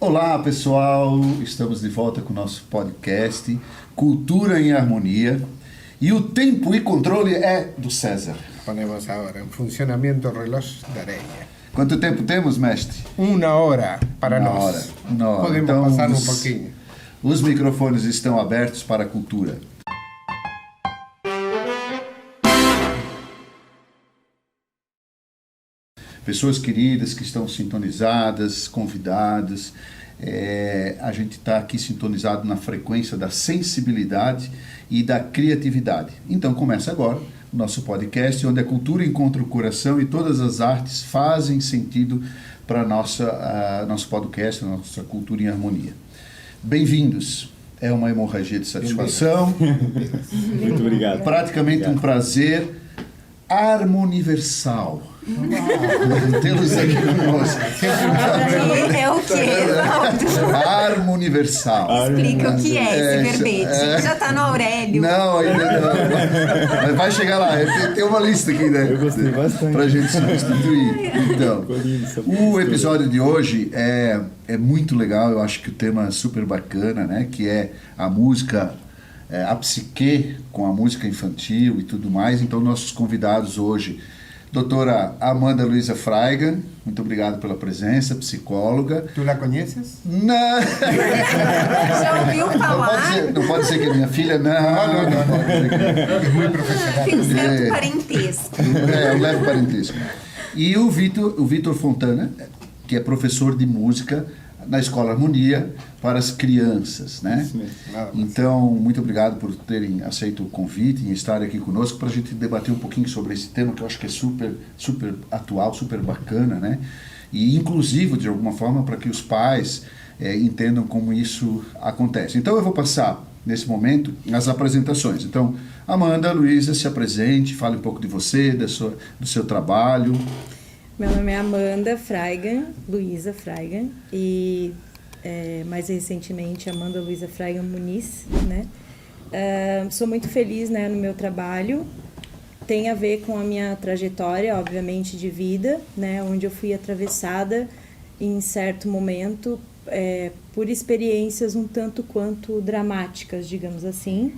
Olá pessoal, estamos de volta com o nosso podcast Cultura em Harmonia e o tempo e controle é do César. Ponemos agora em funcionamento o relógio da areia. Quanto tempo temos, mestre? 1 hora para nós. Uma hora. Podemos Então, passar um pouquinho. Os microfones estão abertos para a cultura. Pessoas queridas que estão sintonizadas, convidadas, a gente está aqui sintonizado na frequência da sensibilidade e da criatividade. Então começa agora o nosso podcast, onde a cultura encontra o coração e todas as artes fazem sentido para nosso podcast, a nossa cultura em harmonia. Bem-vindos! É uma hemorragia de satisfação. Muito obrigado. Praticamente um prazer harmoniversal. Temos aqui conosco. É o quê? Harmoniversal. Explica o que é esse verbete. Já está no Aurélio. Não, ainda não. Mas vai chegar lá. Tem uma lista aqui, né? Eu gostei bastante. Pra gente substituir. Então, o episódio de hoje é muito legal. Eu acho que o tema é super bacana, né? Que é a música, a psique com a música infantil e tudo mais. Então, nossos convidados hoje... Doutora Amanda Luiza Freigang, muito obrigado pela presença, psicóloga. Tu la conheces? Não! Já ouviu falar? Não pode ser que é minha filha, não. É muito profissional. Tem certo parentesco. Eu levo parentesco. E o Vitor Fontana, que é professor de música na Escola Harmonia para as crianças, né? Isso mesmo. Então, muito obrigado por terem aceito o convite e estarem aqui conosco para a gente debater um pouquinho sobre esse tema que eu acho que é super atual, super bacana, né? E inclusivo, de alguma forma, para que os pais entendam como isso acontece. Então, eu vou passar, nesse momento, as apresentações. Então, Amanda, Luiza, se apresente, fale um pouco de você, do seu trabalho. Meu nome é Amanda Freigang, Luiza Freigang, e mais recentemente Amanda Luiza Freigang Muniz, né? Sou muito feliz, né, no meu trabalho. Tem a ver com a minha trajetória, obviamente, de vida, né, onde eu fui atravessada em certo momento por experiências um tanto quanto dramáticas, digamos assim.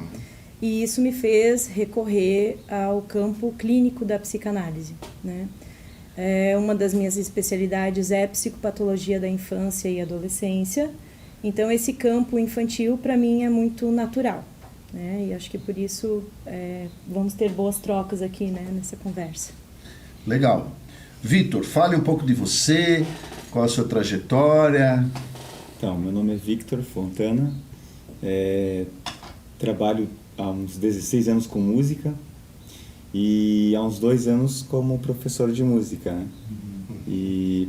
E isso me fez recorrer ao campo clínico da psicanálise, né? Uma das minhas especialidades é psicopatologia da infância e adolescência. Então, esse campo infantil, para mim, é muito natural, né? E acho que por isso vamos ter boas trocas aqui, né, nessa conversa. Legal. Vitor, fale um pouco de você, qual a sua trajetória. Então, meu nome é Victor Fontana, trabalho há uns 16 anos com música e há uns 2 anos como professor de música, né? E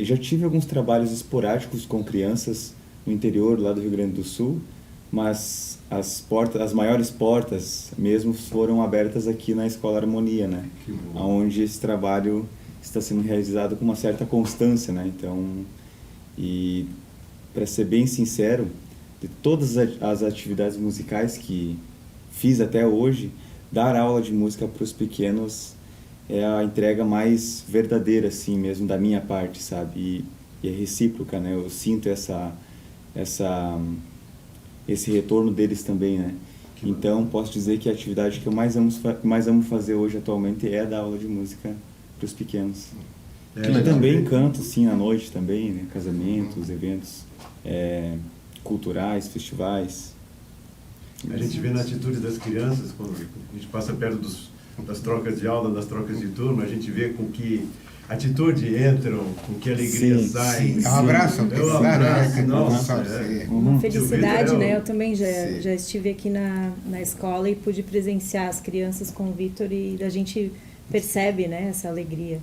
já tive alguns trabalhos esporádicos com crianças no interior lá do Rio Grande do Sul, mas as maiores portas mesmo foram abertas aqui na Escola Harmonia, né? Onde esse trabalho está sendo realizado com uma certa constância, né? Então, e para ser bem sincero, de todas as atividades musicais que fiz até hoje, dar aula de música para os pequenos é a entrega mais verdadeira, assim mesmo, da minha parte, sabe? E é recíproca, né? Eu sinto esse retorno deles também, né? Então, posso dizer que a atividade que eu mais amo fazer hoje atualmente é dar aula de música para os pequenos. E também canto, sim, à noite também, né? Casamentos, eventos culturais, festivais. A gente vê na atitude das crianças, quando a gente passa perto das trocas de aula, das trocas de turma, a gente vê com que atitude entram, com que alegria saem. É um abraço. Nossa, Uma felicidade, né? Eu também já estive aqui na escola e pude presenciar as crianças com o Vitor e a gente percebe, né, essa alegria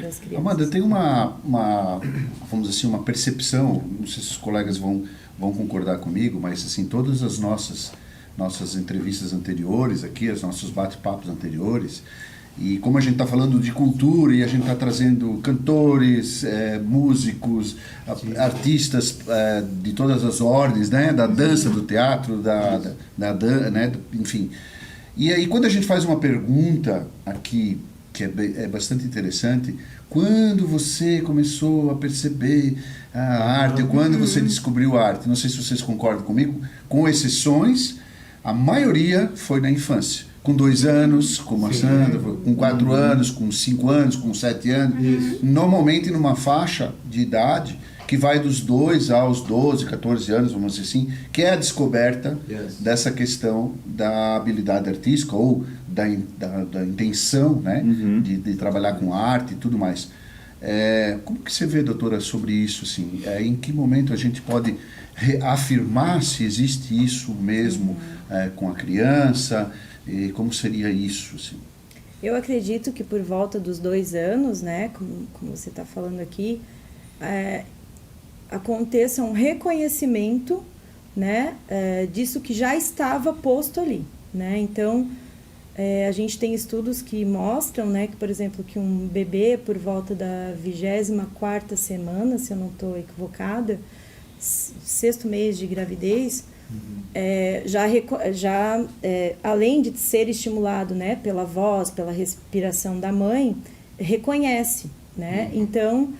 das crianças. Amanda, tem vamos dizer assim, uma percepção, não sei se os colegas vão concordar comigo, mas assim, todas as nossas entrevistas anteriores aqui, os nossos bate-papos anteriores, e como a gente está falando de cultura e a gente está trazendo cantores, músicos, artistas de todas as ordens, né, da dança, do teatro, né, enfim. E aí quando a gente faz uma pergunta aqui que é bastante interessante, quando você começou a perceber a arte, quando você descobriu a arte. Não sei se vocês concordam comigo, com exceções, a maioria foi na infância. Com 2 anos, como a Sandra, com 4 anos, com 5 anos, com 7 anos. Normalmente numa faixa de idade que vai dos 2 aos 12, 14 anos, vamos dizer assim, que é a descoberta dessa questão da habilidade artística ou da intenção, né, de trabalhar com arte e tudo mais. Como que você vê, doutora, sobre isso? Assim? Em que momento a gente pode reafirmar se existe isso mesmo com a criança? E como seria isso? Assim? Eu acredito que por volta dos 2 anos, né, como você está falando aqui, aconteça um reconhecimento, né, disso que já estava posto ali, né? Então, a gente tem estudos que mostram, né, que, por exemplo, que um bebê por volta da 24ª semana, se eu não estou equivocada, 6º mês de gravidez, além de ser estimulado, né, pela voz, pela respiração da mãe, reconhece, né? Então,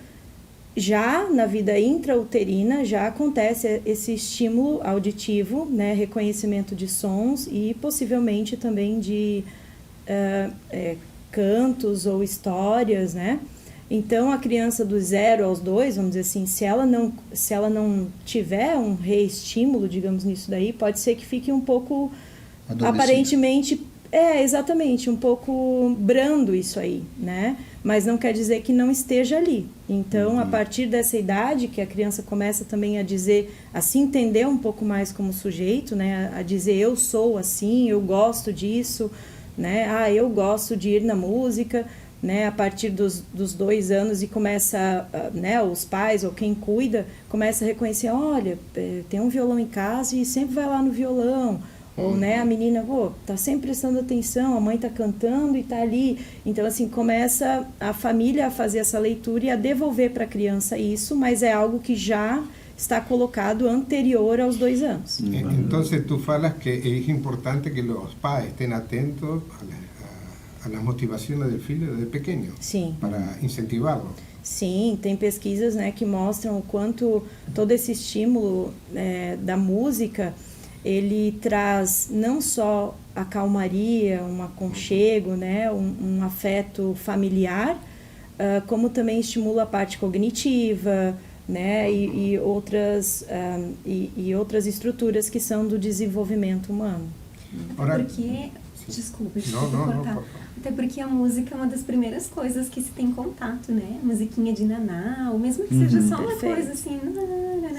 já na vida intrauterina já acontece esse estímulo auditivo, né, reconhecimento de sons e possivelmente também de cantos ou histórias, né? Então a criança do 0 aos 2, vamos dizer assim, se ela não tiver um reestímulo, digamos nisso daí, pode ser que fique um pouco aparentemente exatamente, um pouco brando isso aí, né? Mas não quer dizer que não esteja ali. Então, a partir dessa idade, que a criança começa também a dizer, a se entender um pouco mais como sujeito, né? A dizer, eu sou assim, eu gosto disso, né? Eu gosto de ir na música, né? A partir dos 2 anos e começa, né? Os pais ou quem cuida, começa a reconhecer, olha, tem um violão em casa e sempre vai lá no violão. Ou, né, a menina, tá sempre prestando atenção, a mãe tá cantando e tá ali. Então, assim, começa a família a fazer essa leitura e a devolver para a criança isso, mas é algo que já está colocado anterior aos 2 anos. Então, tu falas que é importante que os pais estén atentos a las motivaciones del filho desde pequeño. Sim. Para incentivarlo. Sim, tem pesquisas, né, que mostram o quanto todo esse estímulo da música, ele traz não só a calmaria, um aconchego, né, um afeto familiar, como também estimula a parte cognitiva, né, e outras estruturas que são do desenvolvimento humano. Porque, desculpa, cortar. Até porque a música é uma das primeiras coisas que se tem contato, né? Musiquinha de naná, ou mesmo que seja só uma coisa assim,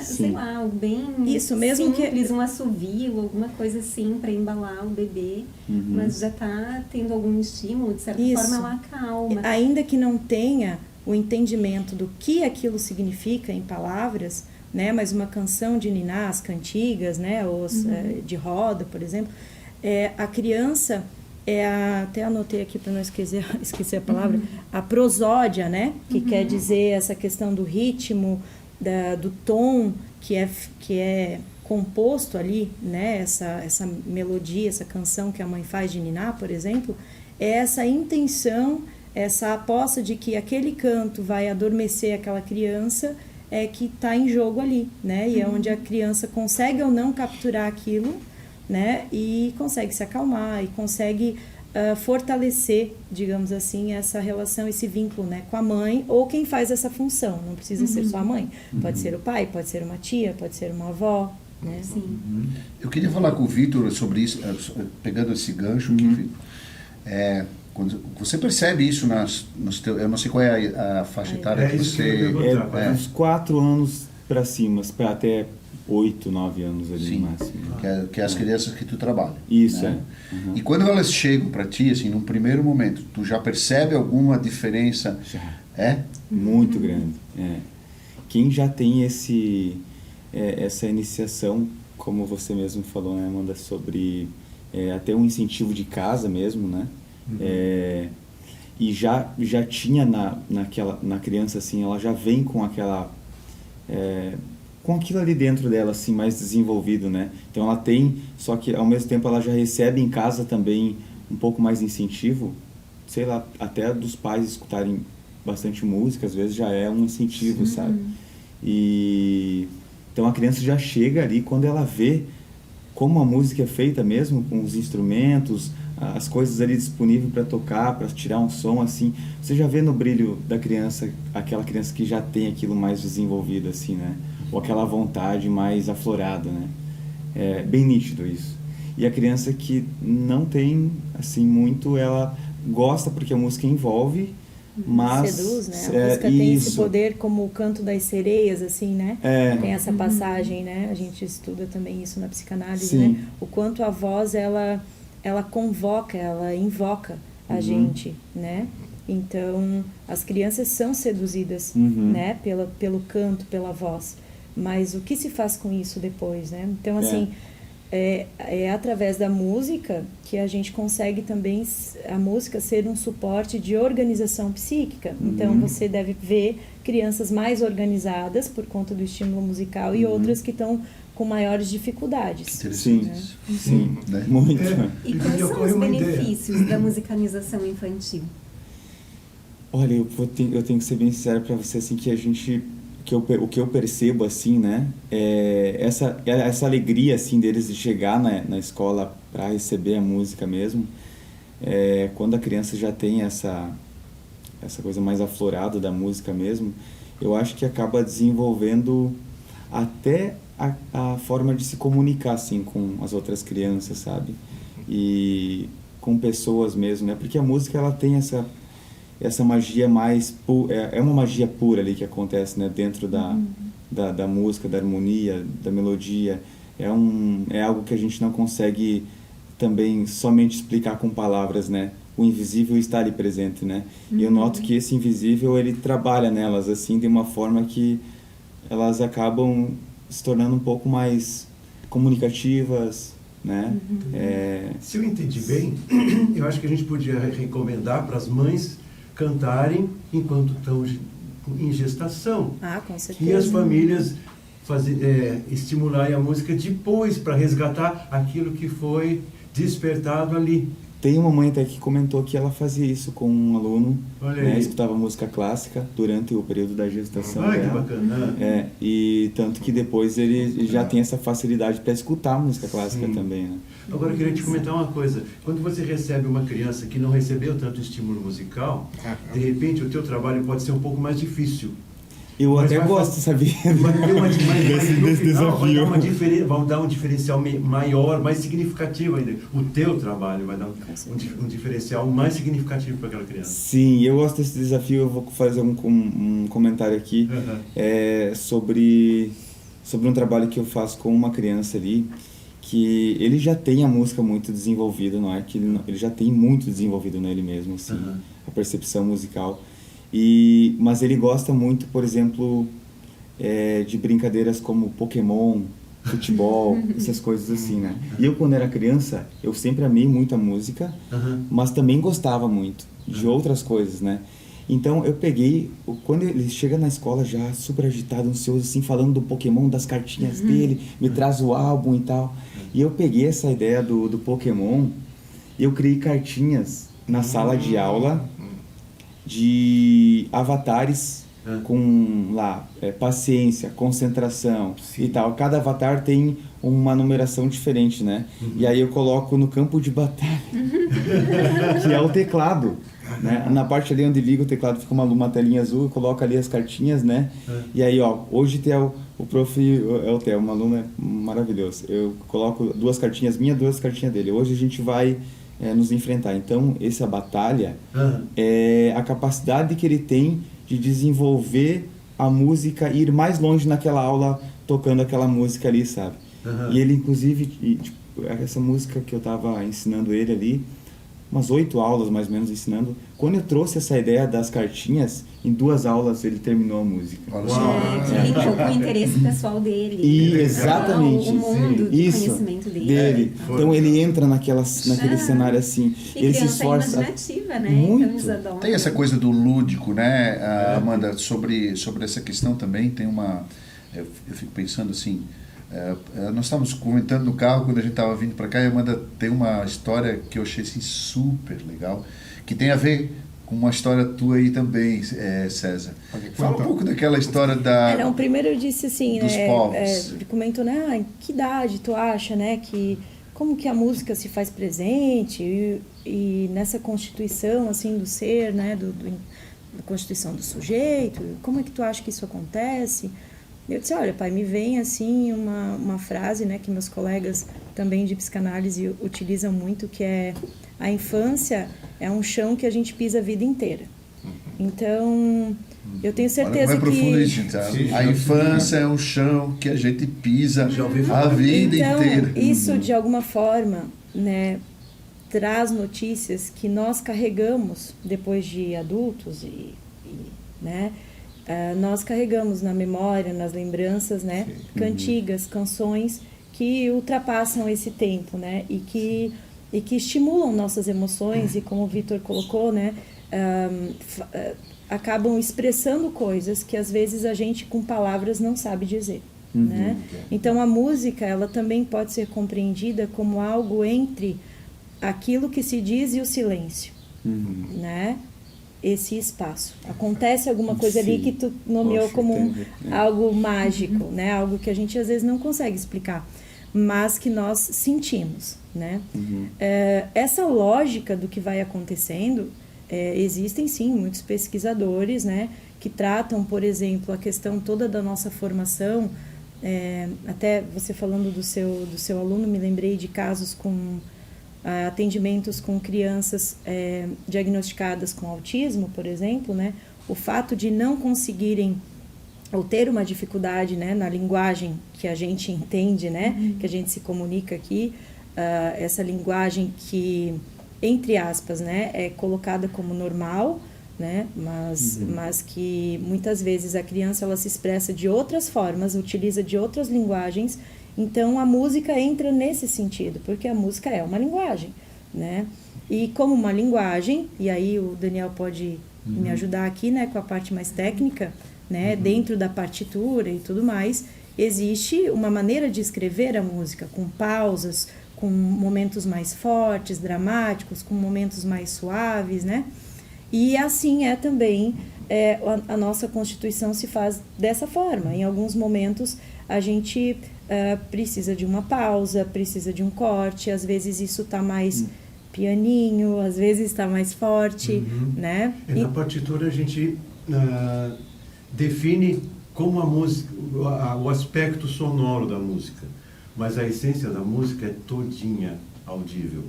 sei lá, algo bem isso, mesmo simples, um assovio, alguma coisa assim para embalar o bebê, mas já está tendo algum estímulo, de certa forma ela acalma. Ainda que não tenha o entendimento do que aquilo significa em palavras, né? Mas uma canção de niná, as cantigas, né? Ou de roda, por exemplo, a criança... até anotei aqui para não esquecer a palavra, a prosódia, né? Que quer dizer essa questão do ritmo, do tom que é composto ali, né? Essa melodia, essa canção que a mãe faz de niná, por exemplo, é essa intenção, essa aposta de que aquele canto vai adormecer aquela criança que está em jogo ali, né? E é onde a criança consegue ou não capturar aquilo, né, e consegue se acalmar e consegue fortalecer, digamos assim, essa relação, esse vínculo, né, com a mãe ou quem faz essa função. Não precisa ser só a mãe, pode ser o pai, pode ser uma tia, pode ser uma avó, né? Sim. Eu queria falar com o Vitor sobre isso, pegando esse gancho que quando você percebe isso eu não sei qual é a faixa etária que você... Uns 4 anos para cima, para até 8, 9 anos ali. Sim, no máximo. Que é as crianças que tu trabalha. Isso, né? E quando elas chegam para ti, assim, num primeiro momento, tu já percebe alguma diferença? Já. Muito grande. Quem já tem essa iniciação, como você mesmo falou, né, Amanda, sobre até um incentivo de casa mesmo, né? E já tinha na criança, assim, ela já vem com aquela... com aquilo ali dentro dela, assim, mais desenvolvido, né? Então ela tem, só que ao mesmo tempo ela já recebe em casa também um pouco mais de incentivo, sei lá, até dos pais escutarem bastante música, às vezes já é um incentivo, sabe? E então a criança já chega ali quando ela vê como a música é feita mesmo, com os instrumentos, as coisas ali disponíveis para tocar, para tirar um som, assim, você já vê no brilho da criança, aquela criança que já tem aquilo mais desenvolvido, assim, né? Ou aquela vontade mais aflorada, né? É bem nítido isso. E a criança que não tem, assim, muito, ela gosta porque a música envolve, mas... Seduz, né? A música tem esse poder como o canto das sereias, assim, né? Tem essa passagem, né? A gente estuda também isso na psicanálise, né? O quanto a voz, ela convoca, ela invoca a gente, né? Então, as crianças são seduzidas, né? Pelo canto, pela voz. Mas o que se faz com isso depois, né? Então, assim... É através da música que a gente consegue também a música ser um suporte de organização psíquica. Então você deve ver crianças mais organizadas por conta do estímulo musical e outras que estão com maiores dificuldades. Sim, né? sim, muito. E quais são os benefícios da musicalização infantil? Olha, eu tenho que ser bem sincero para você, assim, que o que eu percebo, assim, né, essa alegria, assim, deles de chegar na escola para receber a música mesmo, quando a criança já tem essa coisa mais aflorada da música mesmo, eu acho que acaba desenvolvendo até a forma de se comunicar, assim, com as outras crianças, sabe? E com pessoas mesmo, né? Porque a música, ela tem essa magia mais é uma magia pura ali que acontece, né, dentro da música, da harmonia, da melodia. É algo que a gente não consegue também somente explicar com palavras, né? O invisível está ali presente, né? E eu noto que esse invisível, ele trabalha nelas, assim, de uma forma que elas acabam se tornando um pouco mais comunicativas, né? Se eu entendi bem, eu acho que a gente podia recomendar para as mães cantarem enquanto estão em gestação. Com certeza. E as famílias estimularem a música depois para resgatar aquilo que foi despertado ali. Tem uma mãe até que comentou que ela fazia isso com um aluno, né, escutava música clássica durante o período da gestação dela. Que bacana. E tanto que depois ele já tem essa facilidade para escutar música clássica também, né? Agora eu queria te comentar uma coisa. Quando você recebe uma criança que não recebeu tanto estímulo musical, de repente o teu trabalho pode ser um pouco mais difícil. Eu até gosto, sabia? Desse desafio. Vai dar um diferencial maior, mais significativo ainda. O teu trabalho vai dar um diferencial mais significativo para aquela criança. Sim, eu gosto desse desafio. Eu vou fazer um comentário aqui sobre um trabalho que eu faço com uma criança ali, que ele já tem a música muito desenvolvida, não é? Que ele já tem muito desenvolvido nele mesmo, assim, a percepção musical. Mas ele gosta muito, por exemplo, de brincadeiras como Pokémon, futebol, essas coisas assim, né? E eu, quando era criança, eu sempre amei muito a música, mas também gostava muito de outras coisas, né? Então eu peguei, quando ele chega na escola já super agitado, ansioso, assim, falando do Pokémon, das cartinhas dele, me traz o álbum e tal. E eu peguei essa ideia do Pokémon e eu criei cartinhas na sala de aula de avatares com lá paciência, concentração e tal. Cada avatar tem uma numeração diferente, né? E aí eu coloco no campo de batalha, que é o teclado, né? Na parte ali onde liga o teclado fica uma telinha azul, eu coloco ali as cartinhas, né? E aí, hoje tem o prof. É o Theo, um aluno maravilhoso. Eu coloco 2 cartinhas minhas, 2 cartinhas dele. Hoje a gente vai nos enfrentar. Então, essa batalha é a capacidade que ele tem de desenvolver a música e ir mais longe naquela aula tocando aquela música ali, sabe? E ele, inclusive, essa música que eu estava ensinando ele ali, umas 8 aulas mais ou menos ensinando, quando eu trouxe essa ideia das cartinhas, em 2 aulas ele terminou a música. Que lidou com o interesse pessoal dele. E, exatamente. O mundo do conhecimento dele. Então ele entra naquele cenário assim. E ele se esforça. imaginativa, né? Muito. Então, tem essa coisa do lúdico, né, Amanda? Sobre essa questão também tem uma... Eu fico pensando assim... Nós estávamos comentando no carro quando a gente estava vindo para cá, e a Amanda tem uma história que eu achei assim, super legal, que tem a ver com uma história tua aí também, César. Fala um pouco daquela história da... Não, primeiro eu disse assim, dos povos. Comentou, né, em que idade tu acha, né, como que a música se faz presente e nessa constituição, assim, do ser, né, da constituição do sujeito, como é que tu acha que isso acontece? Eu disse, olha, pai, me vem assim uma frase, né, que meus colegas também de psicanálise utilizam muito, que é: a infância é um chão que a gente pisa a vida inteira. Então, eu tenho certeza que... profundo isso, então. A infância é um chão que a gente pisa a vida inteira. Isso, de alguma forma, né, traz notícias que nós carregamos depois de adultos né, nós carregamos na memória, nas lembranças, né, cantigas, canções que ultrapassam esse tempo, né, e que estimulam nossas emoções e, como o Vitor colocou, né, acabam expressando coisas que às vezes a gente com palavras não sabe dizer, né? Então a música, ela também pode ser compreendida como algo entre aquilo que se diz e o silêncio, né? Esse espaço. Acontece alguma coisa ali que tu nomeou como algo mágico, né? Algo que a gente às vezes não consegue explicar, mas que nós sentimos, né? Essa lógica do que vai acontecendo, existem sim muitos pesquisadores, né, que tratam, por exemplo, a questão toda da nossa formação. Até você falando do seu aluno, me lembrei de casos com atendimentos com crianças diagnosticadas com autismo, por exemplo, né? O fato de não conseguirem ou ter uma dificuldade, né, na linguagem que a gente entende, né, que a gente se comunica aqui, essa linguagem que, entre aspas, né, é colocada como normal, né, mas que muitas vezes a criança ela se expressa de outras formas, utiliza de outras linguagens. Então a música entra nesse sentido, porque a música é uma linguagem, né? E como uma linguagem, e aí o Daniel pode me ajudar aqui, né, com a parte mais técnica, né, dentro da partitura e tudo mais, existe uma maneira de escrever a música, com pausas, com momentos mais fortes, dramáticos, com momentos mais suaves, né? E assim também a nossa Constituição se faz dessa forma. Em alguns momentos a gente precisa de uma pausa, precisa de um corte, às vezes isso está mais pianinho, às vezes está mais forte, né? Na partitura a gente define como a música, o aspecto sonoro da música, mas a essência da música é todinha audível.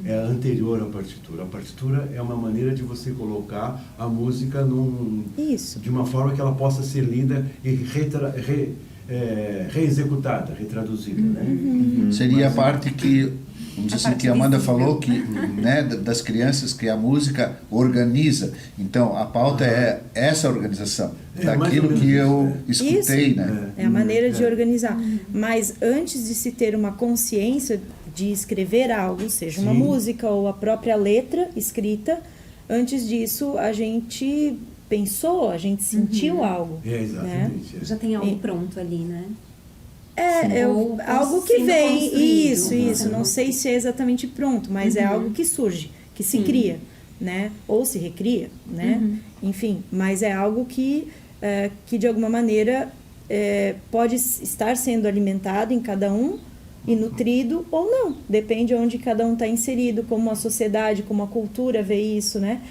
É anterior à partitura. A partitura é uma maneira de você colocar a música de uma forma que ela possa ser lida e reexecutada, retraduzida, né? Seria a parte que, vamos dizer assim, que a Amanda falou, que, né, das crianças, que a música organiza. Então, a pauta é essa organização, daquilo que eu escutei, isso, né? É a maneira de organizar. Mas antes de se ter uma consciência de escrever algo, seja uma música ou a própria letra escrita, antes disso a gente pensou, a gente sentiu algo. Exatamente. Né? Já tem algo pronto ali, né? Algo que vem, isso. Não sei se é exatamente pronto, mas é algo que surge, que se cria, né? Ou se recria, né? Enfim, mas é algo que de alguma maneira pode estar sendo alimentado em cada um e nutrido ou não. Depende de onde cada um está inserido, como a sociedade, como a cultura vê isso, né?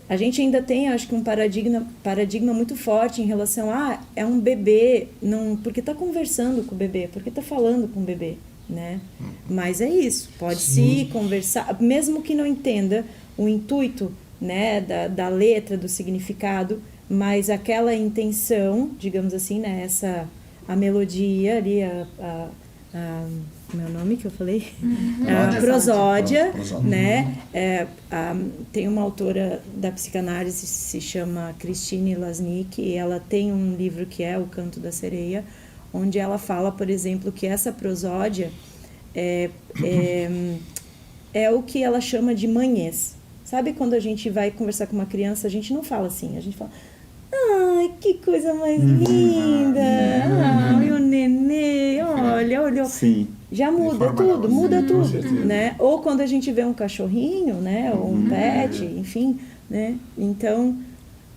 A gente ainda tem, acho que, um paradigma muito forte em relação a é um bebê, não, porque está conversando com o bebê, porque está falando com o bebê, né? Mas é isso, pode-se conversar, mesmo que não entenda o intuito, né, da letra, do significado, mas aquela intenção, digamos assim, né, a melodia ali, meu nome que eu falei? A prosódia, né? Tem uma autora da psicanálise, se chama Christine Lasnik, e ela tem um livro que é O Canto da Sereia, onde ela fala, por exemplo, que essa prosódia é o que ela chama de manhês. Sabe quando a gente vai conversar com uma criança, a gente não fala assim, a gente fala: ai, que coisa mais linda! Ai, o nenê, olhou, Sim. já muda tudo, né? Ou quando a gente vê um cachorrinho, né? Ou um pet, enfim, né? Então,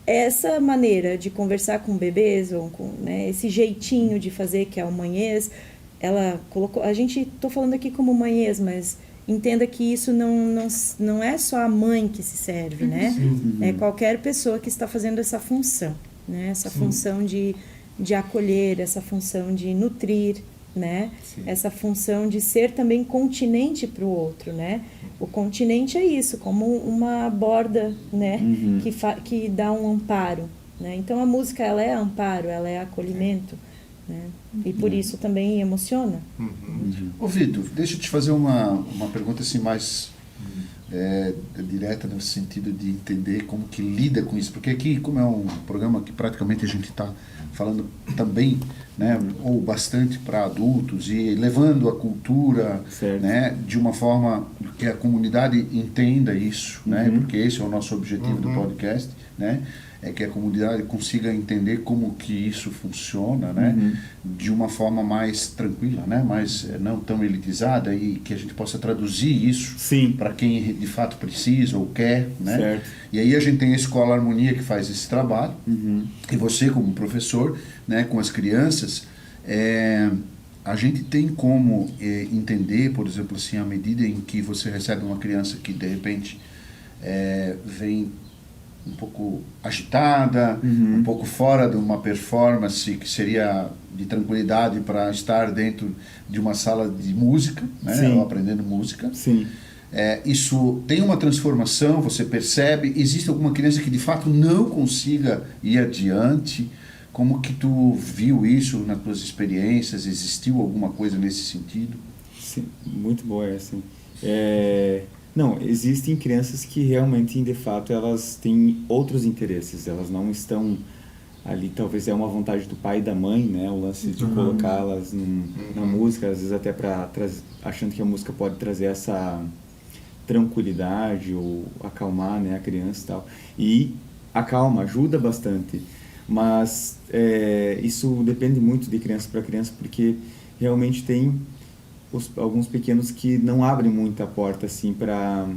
essa maneira de conversar com bebês, ou com, né, esse jeitinho de fazer que é o manhês, ela colocou... tô falando aqui como manhês, mas entenda que isso não é só a mãe que se serve, né? É qualquer pessoa que está fazendo essa função, né? Essa função de acolher, essa função de nutrir, né? Essa função de ser também continente para o outro, né? O continente é isso, como uma borda, né? Que dá um amparo, né? Então a música, ela é amparo, ela é acolhimento, né? E por isso também emociona. Ô Vitor, deixa eu te fazer uma pergunta assim mais direta, no sentido de entender como que lida com isso, porque aqui, como é um programa que praticamente a gente está falando também, né, ou bastante para adultos e levando a cultura, né, de uma forma que a comunidade entenda isso, né, porque esse é o nosso objetivo do podcast, né, é que a comunidade consiga entender como que isso funciona, né, de uma forma mais tranquila, né, mais não tão elitizada, e que a gente possa traduzir isso para quem de fato precisa ou quer, né. Certo. E aí a gente tem a Escola Harmonia que faz esse trabalho, e você como professor, né, com as crianças, a gente tem como entender, por exemplo, assim, à medida em que você recebe uma criança que de repente vem um pouco agitada, um pouco fora de uma performance que seria de tranquilidade para estar dentro de uma sala de música, né, ou aprendendo música. Isso tem uma transformação, você percebe? Existe alguma criança que de fato não consiga ir adiante? Como que tu viu isso nas tuas experiências? Existiu alguma coisa nesse sentido? Sim, muito boa essa. Não, existem crianças que realmente, de fato, elas têm outros interesses, elas não estão ali, talvez é uma vontade do pai e da mãe, né, o lance de colocá-las na música, às vezes até achando que a música pode trazer essa tranquilidade ou acalmar, né, a criança e tal, e acalma, ajuda bastante, mas isso depende muito de criança para criança, porque realmente tem alguns pequenos que não abrem muito a porta assim para,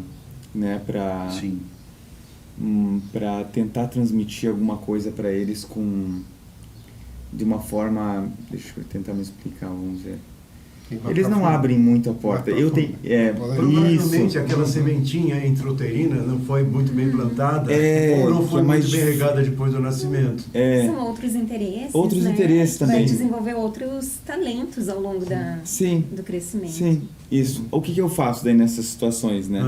né, para tentar transmitir alguma coisa para eles de uma forma, deixa eu tentar me explicar, vamos ver. Eles não abrem muito a porta. Provavelmente aquela sementinha intrauterina não foi muito bem plantada ou não foi muito bem regada depois do nascimento. São outros interesses. Outros interesses também. Vai desenvolver outros talentos ao longo do crescimento. Sim, isso. O que eu faço daí nessas situações, né?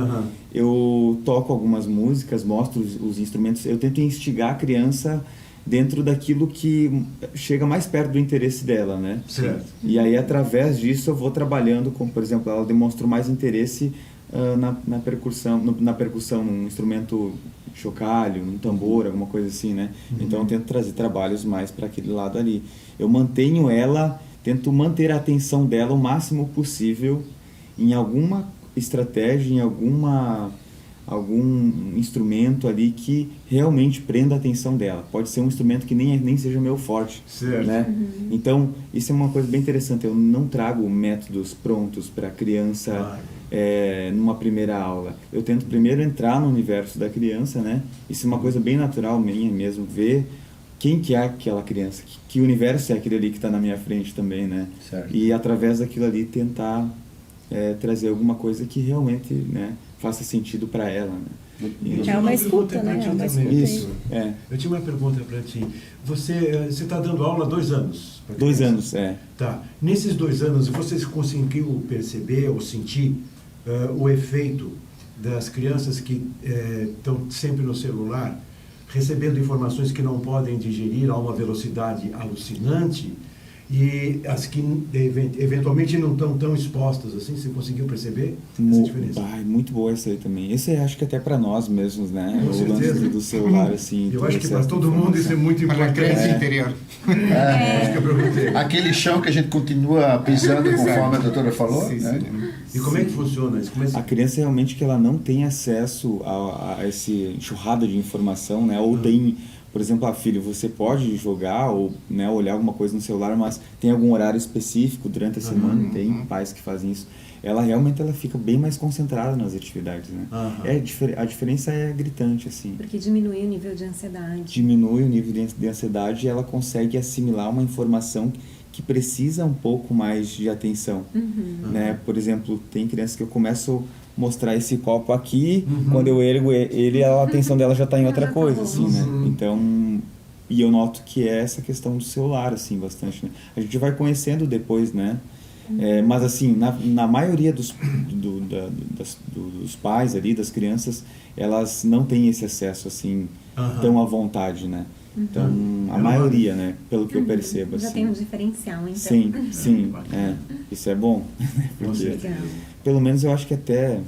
Eu toco algumas músicas, mostro os instrumentos, eu tento instigar a criança dentro daquilo que chega mais perto do interesse dela, né? Certo. E aí, através disso, eu vou trabalhando com, por exemplo, ela demonstrou mais interesse na percussão, num instrumento chocalho, num tambor, alguma coisa assim, né? Então, eu tento trazer trabalhos mais para aquele lado ali. Eu tento manter a atenção dela o máximo possível em alguma estratégia, em algum instrumento ali que realmente prenda a atenção dela. Pode ser um instrumento que nem seja meu forte, né? Então, isso é uma coisa bem interessante. Eu não trago métodos prontos para a criança numa primeira aula. Eu tento primeiro entrar no universo da criança, né? Isso é uma coisa bem natural minha mesmo, ver quem que é aquela criança, que universo é aquele ali que está na minha frente também, né? Certo. E através daquilo ali tentar trazer alguma coisa que realmente, né, faça sentido para ela, né? É uma escuta, né? É uma escuta. Isso. Eu tinha uma pergunta para ti. Você está dando aula há 2 anos? 2 anos, Tá. Nesses 2 anos, você conseguiu perceber ou sentir o efeito das crianças que estão sempre no celular, recebendo informações que não podem digerir a uma velocidade alucinante, e as que eventualmente não estão tão expostas assim? Você conseguiu perceber essa diferença? Muito boa essa aí também. Esse acho que até para nós mesmos, né? Com certeza. Lance do celular, assim. Eu acho que para todo mundo isso é muito importante. Para a criança interior. Acho que eu perguntei. Aquele chão que a gente continua pisando conforme a doutora falou, né? E como é que funciona isso? A criança realmente que ela não tem acesso a essa enxurrada de informação, né? Ou tem por exemplo, filho, você pode jogar ou, né, olhar alguma coisa no celular, mas tem algum horário específico durante a semana, tem pais que fazem isso. Ela realmente fica bem mais concentrada nas atividades, né? A diferença é gritante, assim. Porque diminui o nível de ansiedade. Diminui o nível de ansiedade e ela consegue assimilar uma informação que precisa um pouco mais de atenção, né? Por exemplo, tem crianças que eu começo a mostrar esse copo aqui, quando eu ergo ele, a atenção dela já está em outra coisa, assim, né? Então, e eu noto que é essa questão do celular, assim, bastante, né? A gente vai conhecendo depois, né? Mas assim, na maioria dos pais ali, das crianças, elas não têm esse acesso assim tão à vontade, né? Então, a maioria, né? Pelo que eu percebo. Já assim. tem um diferencial, então. Sim. Isso é bom. Porque, pelo menos eu acho que até,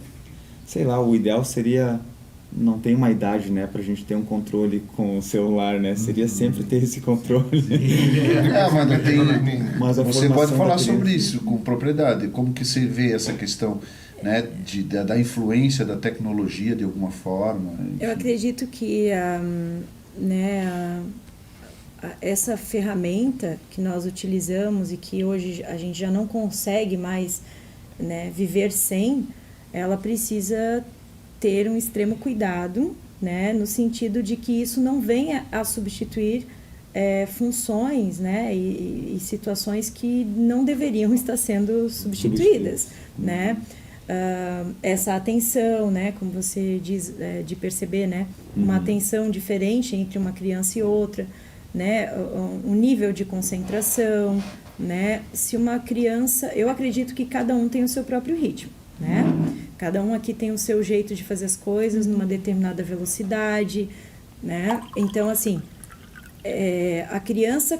sei lá, o ideal seria... Não tem uma idade, né, pra gente ter um controle com o celular, né? Seria sempre ter esse controle. Amanda, Mas você pode falar sobre isso com propriedade. Como que você vê essa questão, né, da influência da tecnologia de alguma forma? Enfim. Eu acredito que essa ferramenta que nós utilizamos e que hoje a gente já não consegue mais, né, viver sem, ela precisa ter um extremo cuidado, né, no sentido de que isso não venha a substituir funções, né, e situações que não deveriam estar sendo substituídas, né. Essa atenção, né, como você diz, de perceber, né, uma atenção diferente entre uma criança e outra, né, um nível de concentração, né. Se uma criança, eu acredito que cada um tem o seu próprio ritmo, né. Cada um aqui tem o seu jeito de fazer as coisas numa determinada velocidade, né? Então, assim, a criança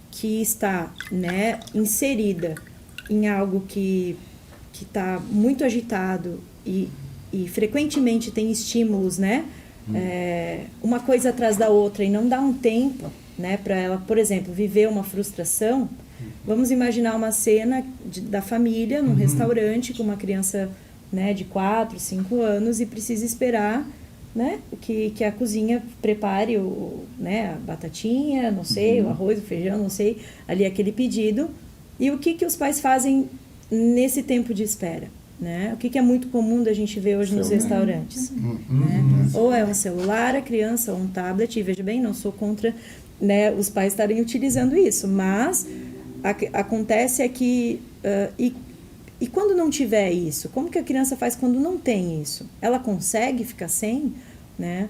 que está, né, inserida em algo que está muito agitado e frequentemente tem estímulos, né? Uma coisa atrás da outra e não dá um tempo, né, para ela, por exemplo, viver uma frustração. Vamos imaginar uma cena da família num restaurante com uma criança, né, de 4, 5 anos e precisa esperar, né, que a cozinha prepare né, a batatinha, não sei, o arroz, o feijão, não sei, ali aquele pedido. E o que os pais fazem nesse tempo de espera? Né? O que é muito comum da gente ver hoje nos restaurantes? Né? Ou é um celular, a criança, ou um tablet, e veja bem, não sou contra, né, os pais estarem utilizando isso, mas acontece é que... E quando não tiver isso, como que a criança faz quando não tem isso? Ela consegue ficar sem, né?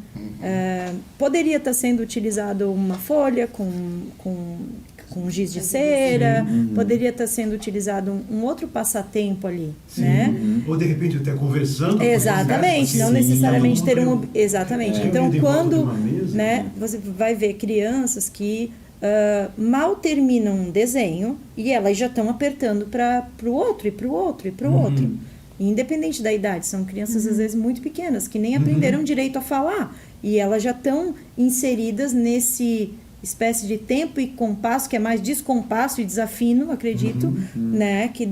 Poderia estar sendo utilizado uma folha com giz de cera, poderia estar sendo utilizado um outro passatempo ali, né? Ou de repente até conversando. Exatamente, não necessariamente ter um... Exatamente. Então, quando, né, você vai ver crianças que mal terminam um desenho e elas já estão apertando para o outro, e para o outro, e para o outro. Independente da idade, são crianças às vezes muito pequenas, que nem aprenderam direito a falar. E elas já estão inseridas nesse espécie de tempo e compasso, que é mais descompasso e desafino, acredito, né, que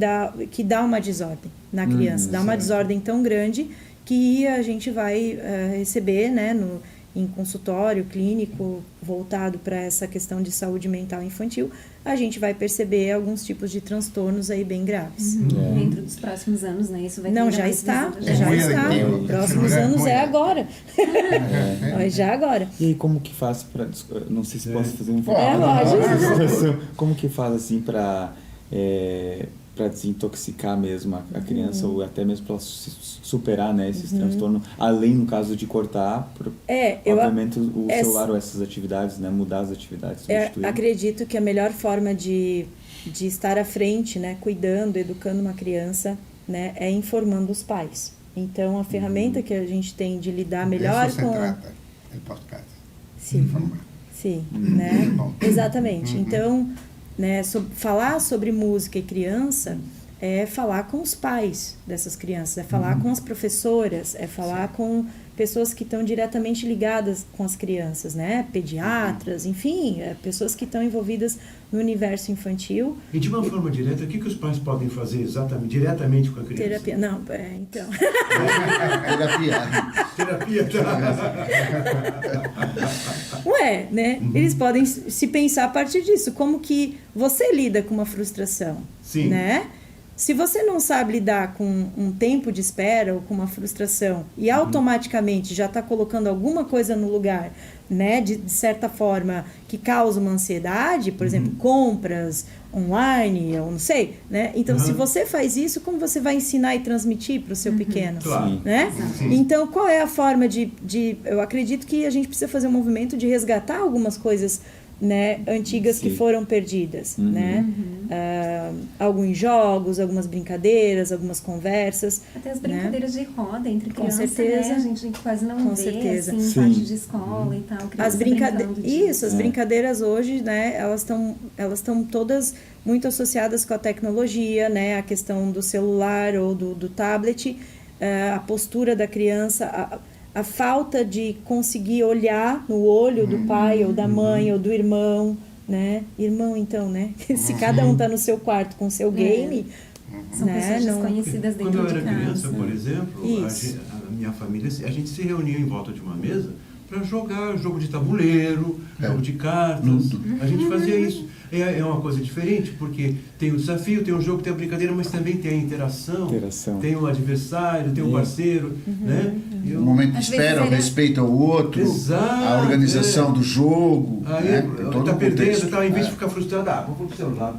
dá uma desordem na criança. Dá uma desordem tão grande que a gente vai receber, né, em consultório clínico voltado para essa questão de saúde mental infantil, a gente vai perceber alguns tipos de transtornos aí bem graves. Dentro dos próximos anos, né? Isso vai ter Não, já está. Adictivo. Próximos anos é agora. Já agora. E aí, como que faz para... Não sei se posso fazer um... Lógico. Como que faz, assim, para desintoxicar mesmo a criança, ou até mesmo para superar, né, esses transtornos, além, no caso, de cortar, obviamente, o celular ou essas atividades, né, mudar as atividades, substituir. Acredito que a melhor forma de estar à frente, né, cuidando, educando uma criança, né, é informando os pais. Então, a ferramenta que a gente tem de lidar melhor Isso se trata, o podcast. Sim. Informar. Sim, né? Exatamente. Então, né, falar sobre música e criança é falar com os pais dessas crianças, é falar com as professoras, é falar com, pessoas que estão diretamente ligadas com as crianças, né? Pediatras, enfim, pessoas que estão envolvidas no universo infantil. E de uma forma direta, o que os pais podem fazer exatamente, diretamente com a criança? Terapia, não, então... Terapia, Ué, né? Eles podem se pensar a partir disso, como que você lida com uma frustração, Sim. né? Se você não sabe lidar com um tempo de espera ou com uma frustração e automaticamente já está colocando alguma coisa no lugar, né, de certa forma, que causa uma ansiedade, por exemplo, compras online, ou não sei, né? Então, se você faz isso, como você vai ensinar e transmitir para o seu pequeno? Claro. Né? Então, qual é a forma de... Eu acredito que a gente precisa fazer um movimento de resgatar algumas coisas, né, antigas que foram perdidas, né? Alguns jogos, algumas brincadeiras, algumas conversas. Até as brincadeiras, né, de roda entre crianças, com certeza, né? A gente quase não com vê, certeza, assim, em parte de escola e tal. As as brincadeiras hoje, né, elas estão todas muito associadas com a tecnologia, né? A questão do celular ou do tablet, a postura da criança, a falta de conseguir olhar no olho do pai ou da mãe ou do irmão, né? Irmão, então, né? Se cada um tá no seu quarto com o seu game... São pessoas desconhecidas dentro de casa. Quando eu era criança, por exemplo, a minha família, a gente se reunia em volta de uma mesa para jogar jogo de tabuleiro, jogo de cartas. A gente fazia isso. É uma coisa diferente, porque tem o desafio, tem o jogo, tem a brincadeira, mas também tem a interação. Tem o adversário, tem o parceiro, né? O momento de espera, o respeito ao outro, a organização do jogo. Aí, né? tá perdendo, tá, em vez de ficar frustrado, vou pro celular.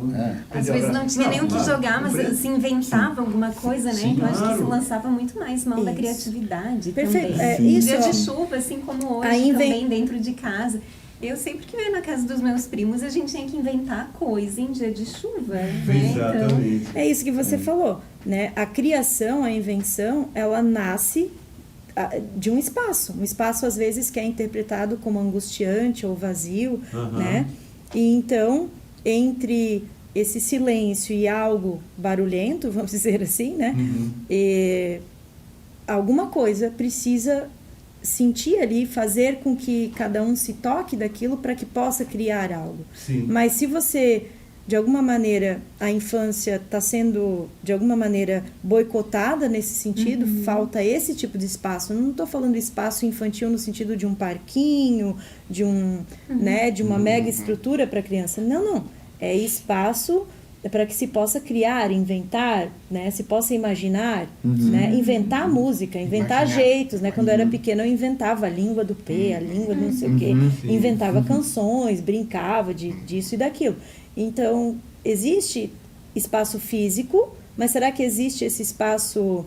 Às vezes não tinha nem o que jogar, mas se inventava alguma coisa, né? Então acho que se lançava muito mais mão da criatividade. Perfeito. Também. Dia de chuva, assim como hoje, também dentro de casa. Eu sempre que ia na casa dos meus primos, a gente tinha que inventar coisa em dia de chuva, né? Exatamente. Então, é isso que você falou, né? A criação, a invenção, ela nasce de um espaço às vezes que é interpretado como angustiante ou vazio, né? E então, entre esse silêncio e algo barulhento, vamos dizer assim, né? Alguma coisa precisa sentir ali, fazer com que cada um se toque daquilo para que possa criar algo. Sim. Mas se você, de alguma maneira, a infância está sendo, de alguma maneira, boicotada nesse sentido, falta esse tipo de espaço. Eu não estou falando espaço infantil no sentido de um parquinho, de né, de uma mega estrutura para criança. Não. É espaço para que se possa criar, inventar, né? Se possa imaginar, né? Inventar música, inventar jeitos, né? Quando eu era pequena eu inventava a língua do P, a língua do não sei o quê, inventava canções, brincava disso e daquilo. Então, existe espaço físico, mas será que existe esse espaço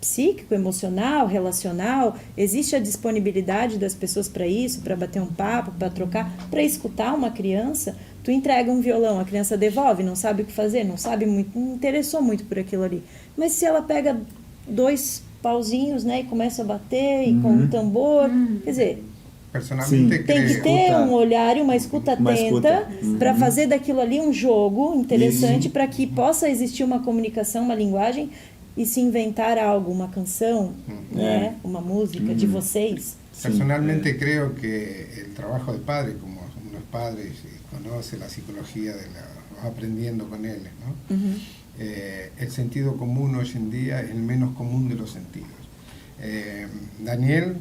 psíquico, emocional, relacional? Existe a disponibilidade das pessoas para isso, para bater um papo, para trocar, para escutar uma criança? Tu entrega um violão, a criança devolve, não sabe o que fazer, não sabe muito, não interessou muito por aquilo ali. Mas se ela pega 2 pauzinhos, né, e começa a bater, e com um tambor, quer dizer, Personalmente tem que ter um olhar e uma escuta atenta para fazer daquilo ali um jogo interessante, para que possa existir uma comunicação, uma linguagem, e se inventar algo, uma canção, né, uma música de vocês. Personalmente creo que el trabajo de padre, como unos padres conoce la psicología, vas aprendiendo con él, ¿no? El sentido común hoy en día es el menos común de los sentidos. Daniel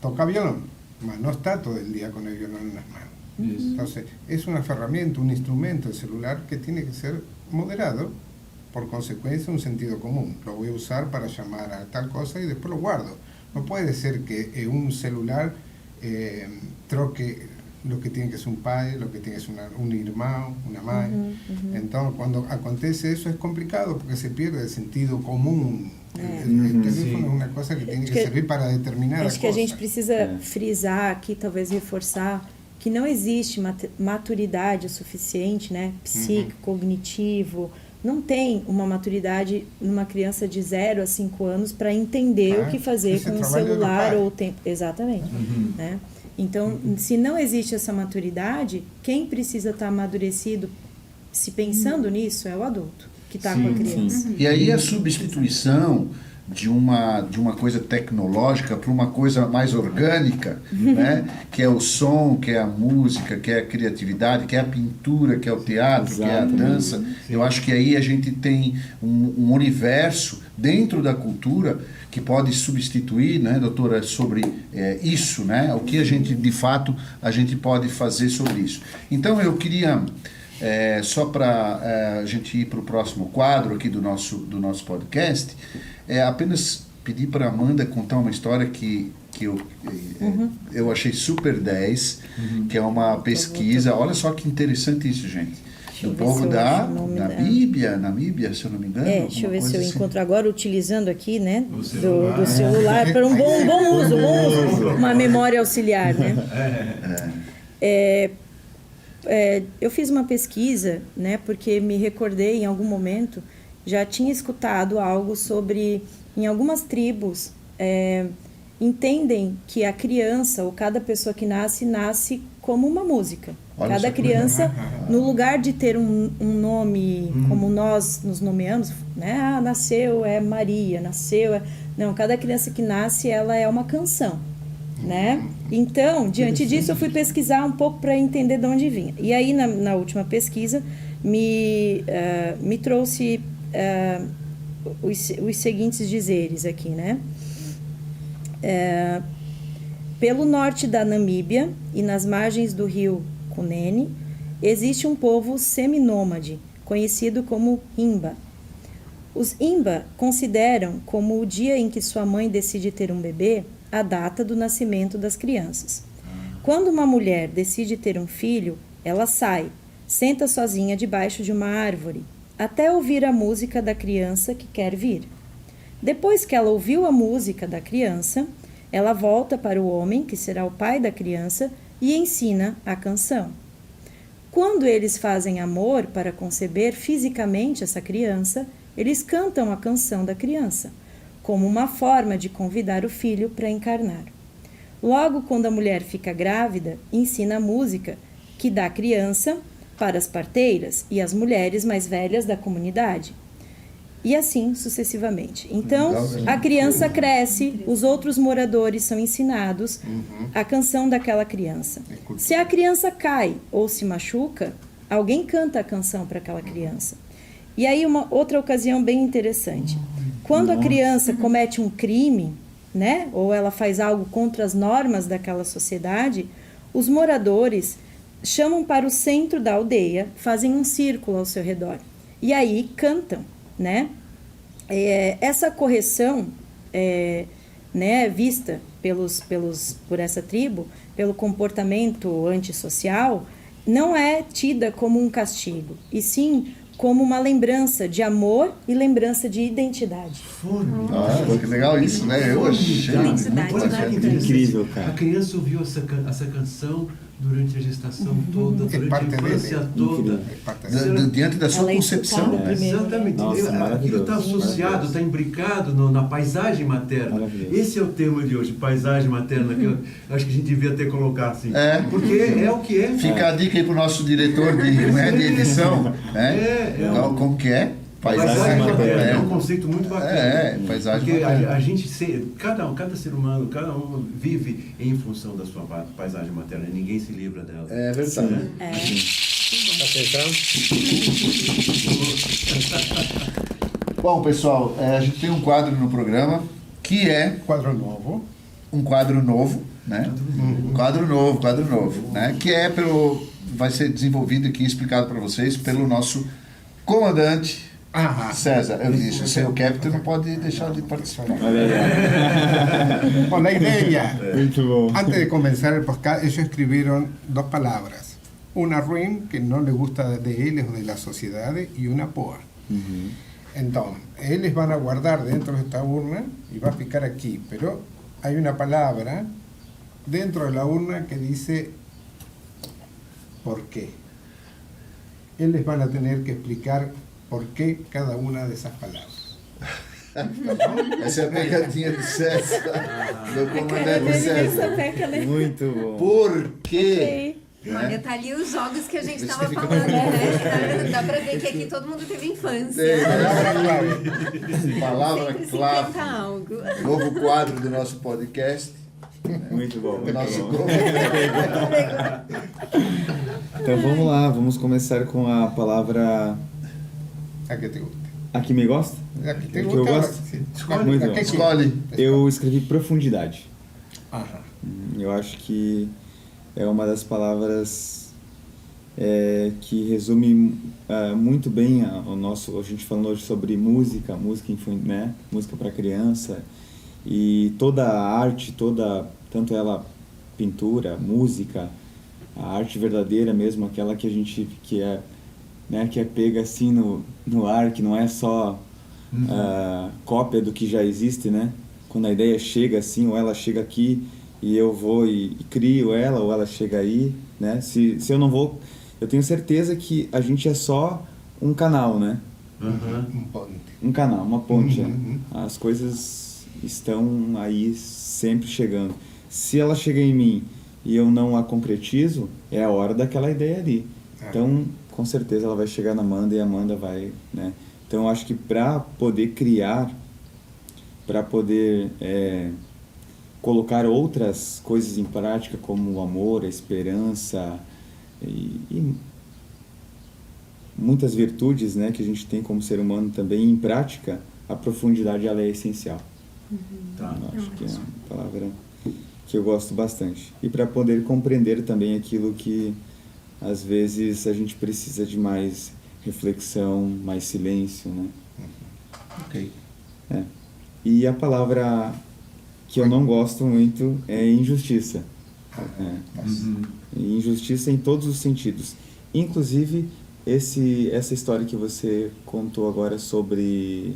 toca violón, mas no está todo el día con el violón en las manos. Entonces, es una herramienta, un instrumento, el celular, que tiene que ser moderado, por consecuencia un sentido común. Lo voy a usar para llamar a tal cosa y después lo guardo. No puede ser que un celular troque lo que tiene que ser un padre, lo que tiene que ser un hermano, una madre. Entonces, cuando acontece eso es complicado porque se pierde el sentido común. El teléfono es una cosa que tiene que servir para determinada coisa. Acho que a gente precisa frisar aqui, talvez reforçar, que não existe maturidade o suficiente, né? Psíquico, cognitivo. Não tem uma maturidade numa criança de 0 a 5 anos para entender o que fazer com o celular ou o tempo. Exatamente. Né? Então, se não existe essa maturidade, quem precisa estar amadurecido, se pensando nisso, é o adulto que está com a criança. E aí a substituição de uma coisa tecnológica para uma coisa mais orgânica, né? Que é o som, que é a música, que é a criatividade, que é a pintura, que é o teatro, que é a dança. Eu acho que aí a gente tem um universo dentro da cultura que pode substituir, né, doutora, sobre isso, né? O que a gente, de fato, a gente pode fazer sobre isso. Então eu queria... só para a gente ir para o próximo quadro aqui do nosso podcast, apenas pedir para a Amanda contar uma história que eu achei super 10, que é uma pesquisa. Olha só que interessante isso, gente. Do povo da Namíbia, se eu não me engano. Deixa eu ver se eu encontro agora, utilizando aqui, né, do celular, para um bom uso, uma memória auxiliar, né? Eu fiz uma pesquisa, né, porque me recordei em algum momento, já tinha escutado algo sobre, em algumas tribos, entendem que a criança, ou cada pessoa que nasce como uma música. Olha, cada criança, no lugar de ter um nome como nós nos nomeamos, né, nasceu Maria, não, cada criança que nasce, ela é uma canção, né? Então, diante disso, eu fui pesquisar um pouco para entender de onde vinha. E aí, na última pesquisa, me trouxe os seguintes dizeres aqui, né? Pelo norte da Namíbia e nas margens do rio Cunene, existe um povo seminômade, conhecido como Himba. Os Himba consideram como o dia em que sua mãe decide ter um bebê a data do nascimento das crianças. Quando uma mulher decide ter um filho, ela sai, senta sozinha debaixo de uma árvore, até ouvir a música da criança que quer vir. Depois que ela ouviu a música da criança, ela volta para o homem, que será o pai da criança, e ensina a canção. Quando eles fazem amor para conceber fisicamente essa criança, eles cantam a canção da criança, como uma forma de convidar o filho para encarnar. Logo, quando a mulher fica grávida, ensina a música que dá a criança para as parteiras e as mulheres mais velhas da comunidade. E assim sucessivamente. Então, a criança cresce, os outros moradores são ensinados a canção daquela criança. Se a criança cai ou se machuca, alguém canta a canção para aquela criança. E aí, uma outra ocasião bem interessante. Quando a criança comete um crime, né, ou ela faz algo contra as normas daquela sociedade, os moradores chamam para o centro da aldeia, fazem um círculo ao seu redor. E aí cantam, né? Essa correção, né, vista por essa tribo, pelo comportamento antissocial, não é tida como um castigo, e sim como uma lembrança de amor e lembrança de identidade. Que legal isso, né? Eu achei incrível, cara. A criança ouviu essa canção durante a gestação toda, durante a infância toda. Diante da sua concepção. Exatamente. Nossa, aquilo está associado, está imbricado na paisagem materna. Esse é o tema de hoje, paisagem materna, que eu acho que a gente devia ter colocado assim. Porque é o que é. Fica a dica aí para o nosso diretor de edição. Como que é? Paisagem materna é um conceito muito bacana. Paisagem porque materna. a gente, cada ser humano, cada um vive em função da sua paisagem materna. Ninguém se livra dela. É verdade. Bom, pessoal, a gente tem um quadro no programa que é Quadro novo. um quadro novo, né? Quadro novo, né? Que vai ser desenvolvido aqui, explicado para vocês pelo nosso comandante César. Eu disse, o capitão não pode deixar de participar. Con la idea. Muito bom. Antes de comenzar el podcast, ellos escribieron dos palabras. Una ruin, que no le gusta de ellos o de la sociedad, y una poa. Entonces, ellos van a guardar dentro de esta urna y va a picar aquí. Pero hay una palabra dentro de la urna que dice ¿por qué? Ellos van a tener que explicar por qué cada una de esas palabras. Essa é a pegadinha do César, do comandante Essa César. peca, né? Muito bom. Por quê? Olha, tá ali os jogos que a gente estava falando, né? Dá pra ver que aqui todo mundo teve infância. Palavra Sempre se clave. inventa algo. Novo quadro do nosso podcast. Muito bom. O nosso Muito bom. Então vamos lá, vamos começar com a palavra A que te guste. a que me gosta. A que te Que eu guste. gosto. Sí. Muito A bom. que Escolhe. Eu escrevi profundidade. Ajá. Eu acho que é uma das palavras que resume muito bem o nosso. A gente falando hoje sobre música, né? Música para criança e toda a arte, tanto ela pintura, música, a arte verdadeira mesmo, aquela que a gente que é pega assim no ar, que não é só cópia do que já existe, né? Quando a ideia chega assim, ou ela chega aqui e eu vou e crio ela, ou ela chega aí, né? Se eu não vou, eu tenho certeza que a gente é só um canal, né? Un ponte. Um canal, uma ponte. Uhum. As coisas estão aí sempre chegando. Se ela chega em mim e eu não a concretizo, é a hora daquela ideia ali. Então, com certeza ela vai chegar na Amanda e a Amanda vai, né? Então, eu acho que para poder criar, para poder colocar outras coisas em prática, como o amor, a esperança e muitas virtudes, né, que a gente tem como ser humano também em prática, a profundidade ela é essencial. Tá. Eu acho que é uma palavra que eu gosto bastante. E para poder compreender também aquilo que às vezes a gente precisa de mais reflexão, mais silêncio, né? Ok. E a palavra que eu não gosto muito é injustiça. E injustiça em todos os sentidos. Inclusive, essa história que você contou agora sobre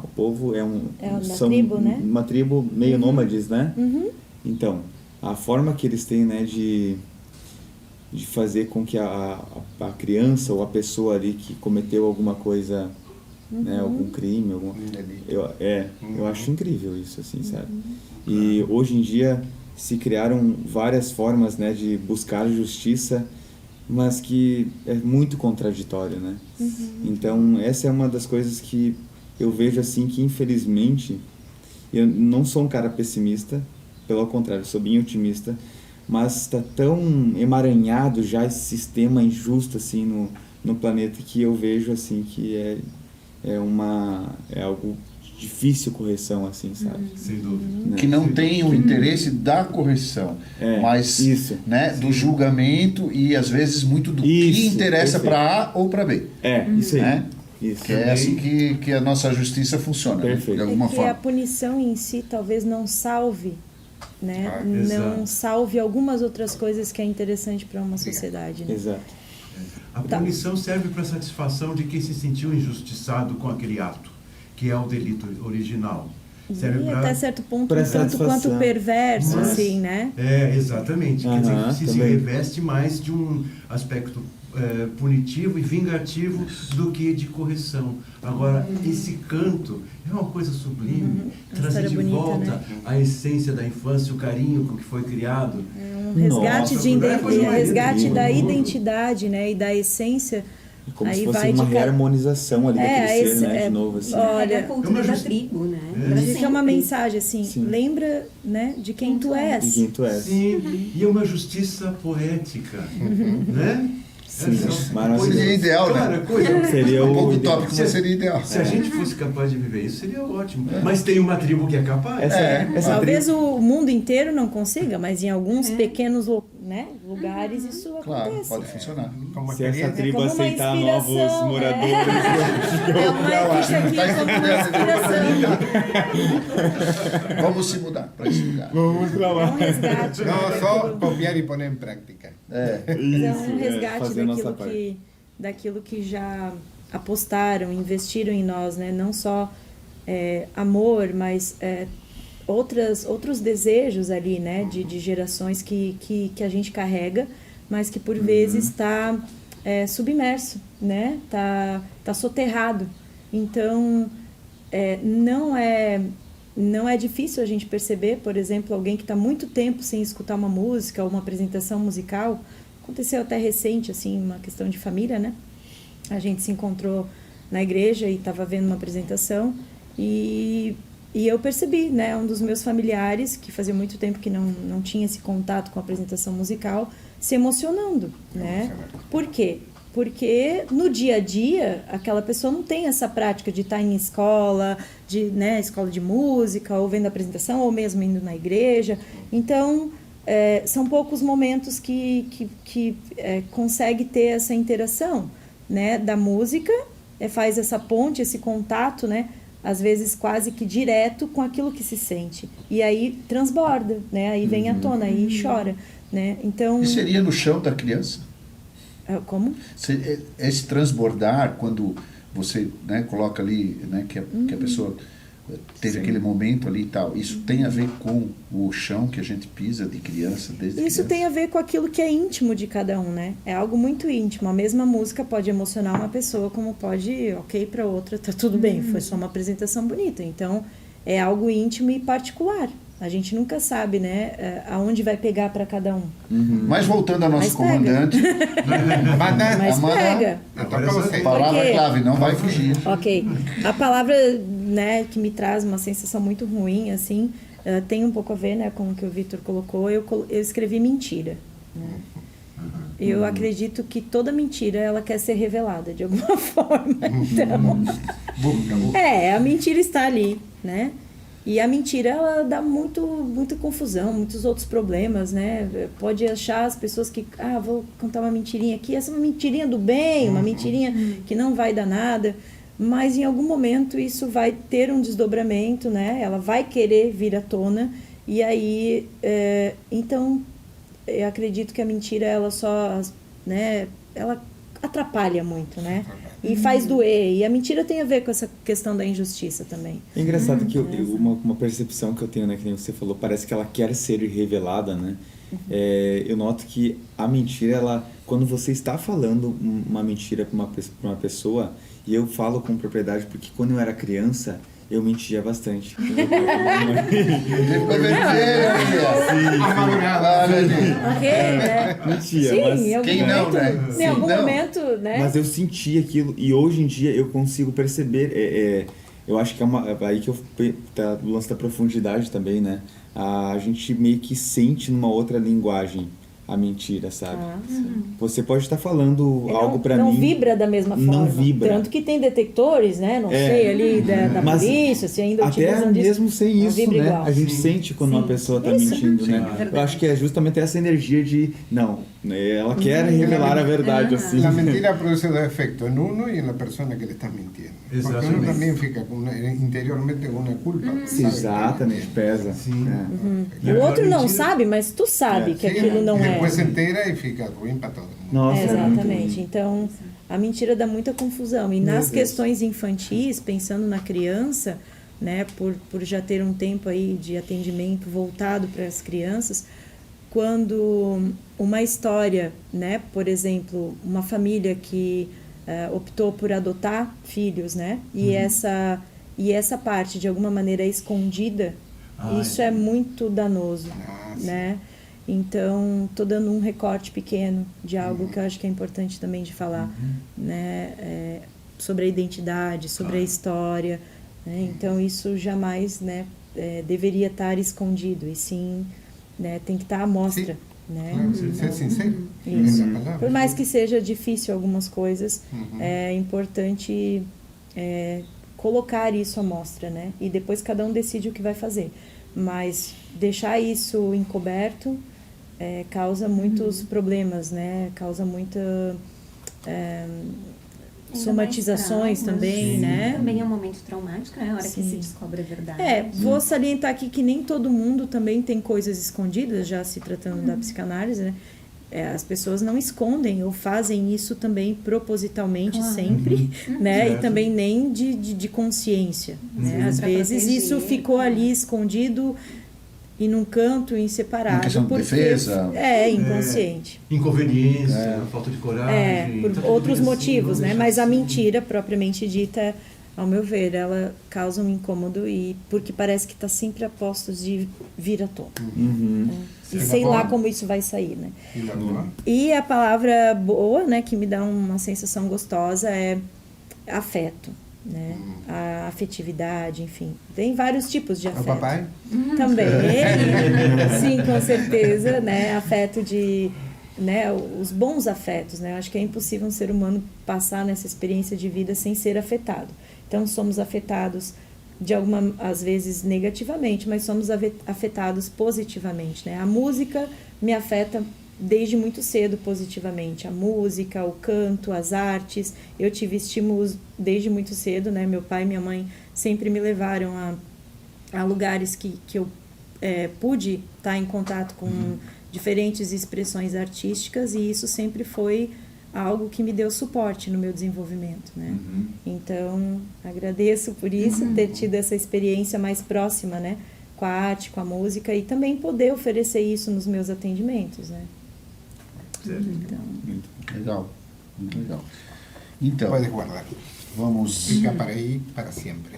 o povo uma tribo, né? Uma tribo meio nômades, né? Uhum. Então, a forma que eles têm, né, de fazer com que a criança ou a pessoa ali que cometeu alguma coisa, né, algum crime, eu acho incrível isso, assim, sabe? E hoje em dia se criaram várias formas, né, de buscar justiça, mas que é muito contraditório, né? Então, essa é uma das coisas que eu vejo, assim, que infelizmente, eu não sou um cara pessimista, pelo contrário, sou bem otimista, mas está tão emaranhado já esse sistema injusto, assim, no planeta, que eu vejo, assim, que é algo difícil correção, assim, sabe? Sem dúvida. Que não tem o interesse da correção, mas isso. Né, do julgamento e às vezes muito do que interessa para A ou para B. Isso aí. Né? Isso. Que é assim que a nossa justiça funciona, né? De alguma forma. A punição em si talvez não salve, né? Não salve algumas outras coisas que é interessante para uma sociedade, né? Exato. A punição serve para satisfação de quem se sentiu injustiçado com aquele ato, que é o delito original. Serve E até certo ponto, pra tanto quanto perverso, assim, né? Exatamente. Quer dizer, que se reveste mais de um aspecto punitivo e vingativo do que de correção. Agora, esse canto é uma coisa sublime, trazer de bonita, volta, né? a essência da infância, o carinho com que foi criado. Um resgate, resgate da muito. identidade, né? E da essência. Como aí se fosse vai uma de reharmonização ali daquele ser, né? De novo, assim. Olha, a cultura da tribo, né? Isso é uma mensagem, assim, lembra, né, de quem tu és. De quem tu és. Sim, e é uma justiça poética, né? Sim, maravilhoso. Seria ideal, Cara, né? Seria Um pouco ideal. utópico, mas seria ideal. Se a gente fosse capaz de viver isso, seria ótimo. Mas tem uma tribo que é capaz. Talvez o mundo inteiro não consiga, mas em alguns pequenos lugares isso Claro, acontece. pode funcionar. Se essa tribo como uma aceitar inspiração, novos moradores... É uma ficha aqui como uma inspiração. Vamos se mudar para esse lugar. Vamos pra É lá. um resgate. No, só copiar e pôr em prática. É um resgate fazer a nossa parte. daquilo que já apostaram, investiram em nós, né? Não só amor, mas outros desejos ali, né? De gerações que a gente carrega, mas que por vezes está submerso, né? Tá soterrado. Então, não é não é difícil a gente perceber, por exemplo, alguém que está muito tempo sem escutar uma música ou uma apresentação musical. Aconteceu até recente, assim, uma questão de família, né? A gente se encontrou na igreja e estava vendo uma apresentação e eu percebi, né, um dos meus familiares, que fazia muito tempo que não tinha esse contato com a apresentação musical, se emocionando, né? Por quê? Porque no dia a dia, aquela pessoa não tem essa prática de estar em escola, escola de música, ou vendo a apresentação, ou mesmo indo na igreja. Então, são poucos momentos que consegue ter essa interação, né, da música, faz essa ponte, esse contato, né, às vezes quase que direto com aquilo que se sente. E aí transborda, né, aí vem à tona, aí chora, né, então... E seria no chão da criança? Como? Esse transbordar, quando você, né, coloca ali, né, que a pessoa teve aquele momento ali e tal, isso tem a ver com o chão que a gente pisa de criança desde Isso criança? tem a ver com aquilo que é íntimo de cada um, né? É algo muito íntimo. A mesma música pode emocionar uma pessoa, como pode, para outra, tá tudo bem, foi só uma apresentação bonita. Então, é algo íntimo e particular. A gente nunca sabe, né, aonde vai pegar para cada um. Mas voltando ao nosso comandante... Mas pega. Palavra-clave, não vai fugir. Ok. A palavra, né, que me traz uma sensação muito ruim, assim, tem um pouco a ver, né, com o que o Vitor colocou. Eu escrevi mentira, né? Eu acredito que toda mentira, ela quer ser revelada de alguma forma. Então, a mentira está ali, né? E a mentira, ela dá muita confusão, muitos outros problemas, né? Pode achar as pessoas que, vou contar uma mentirinha aqui, essa é uma mentirinha do bem, uma mentirinha que não vai dar nada, mas em algum momento isso vai ter um desdobramento, né? Ela vai querer vir à tona, e aí, então, eu acredito que a mentira, ela só, né? Ela atrapalha muito, né? E faz doer. E a mentira tem a ver com essa questão da injustiça também. É engraçado que uma percepção que eu tenho, né, que nem você falou, parece que ela quer ser revelada, né? Eu noto que a mentira, ela, quando você está falando uma mentira para uma pessoa, e eu falo com propriedade porque quando eu era criança, eu mentia bastante. Mentia, sim, mas quem não, né? Em algum momento, né? Mas eu senti aquilo e hoje em dia eu consigo perceber. Eu acho que é aí que tá o lance da profundidade também, né? A gente meio que sente numa outra linguagem a mentira, sabe? Você pode estar falando algo para mim... Não vibra da mesma forma. Não vibra. Tanto que tem detectores, né? Não sei, ali da polícia, se ainda utilizam disso. Até mesmo sem isso, né? Igual. A gente sente quando uma pessoa está mentindo, né? Eu acho que é justamente essa energia de... Não, ela quer revelar a verdade, assim. A mentira produz dois efeitos, em uno e na pessoa que le estás mentindo. Porque uno também fica interiormente com uma culpa. Exatamente, pesa. O outro não sabe, mas tu sabe que aquilo não é. Depois se inteira e fica ruim para todo mundo. Nossa, exatamente. Então, a mentira dá muita confusão. E nas questões infantis, pensando na criança, né, por já ter um tempo aí de atendimento voltado para as crianças, quando uma história, né, por exemplo, uma família que optou por adotar filhos, né, e essa parte de alguma maneira é escondida, isso é muito danoso, né? Então, estou dando um recorte pequeno de algo que eu acho que é importante também de falar, né? Sobre a identidade, sobre a história, né? Então, isso jamais, né, deveria estar escondido, e sim, né, tem que estar à mostra. Né? Ser sincero. Isso. Por mais que seja difícil algumas coisas, é importante colocar isso à mostra, né? E depois cada um decide o que vai fazer. Mas deixar isso encoberto causa muitos problemas, né? Causa muita somatizações também, sim, né? Também é um momento traumático, né? A hora que se descobre a verdade. Vou salientar aqui que nem todo mundo também tem coisas escondidas, já se tratando da psicanálise, né? As pessoas não escondem ou fazem isso também propositalmente sempre, né? E também nem de consciência, né? Às vezes isso ficou ali escondido e num canto em separado. Questão de defesa. Inconsciente. Inconveniência, falta de coragem. Por outros motivos, né? Mas a mentira, propriamente dita, ao meu ver, ela causa um incômodo e porque parece que está sempre a postos de vir à tona. E sei lá como isso vai sair, né? E a palavra boa, né, que me dá uma sensação gostosa é afeto, né? A afetividade, enfim. Tem vários tipos de afeto. O papai? Também. Sim, com certeza, né? Afeto de... Né, os bons afetos, né? Eu acho que é impossível um ser humano passar nessa experiência de vida sem ser afetado. Então, somos afetados às vezes negativamente, mas somos afetados positivamente, né? A música me afeta desde muito cedo positivamente. A música, o canto, as artes. Eu tive estímulos desde muito cedo, né? Meu pai e minha mãe sempre me levaram a lugares que eu pude estar em contato com diferentes expressões artísticas, e isso sempre foi algo que me deu suporte no meu desenvolvimento, né? Então, agradeço por isso, ter tido essa experiência mais próxima, né? Com a arte, com a música, e também poder oferecer isso nos meus atendimentos, né? Então... Legal, muito legal. Então, Pode guardar. vamos... Fica para aí para sempre.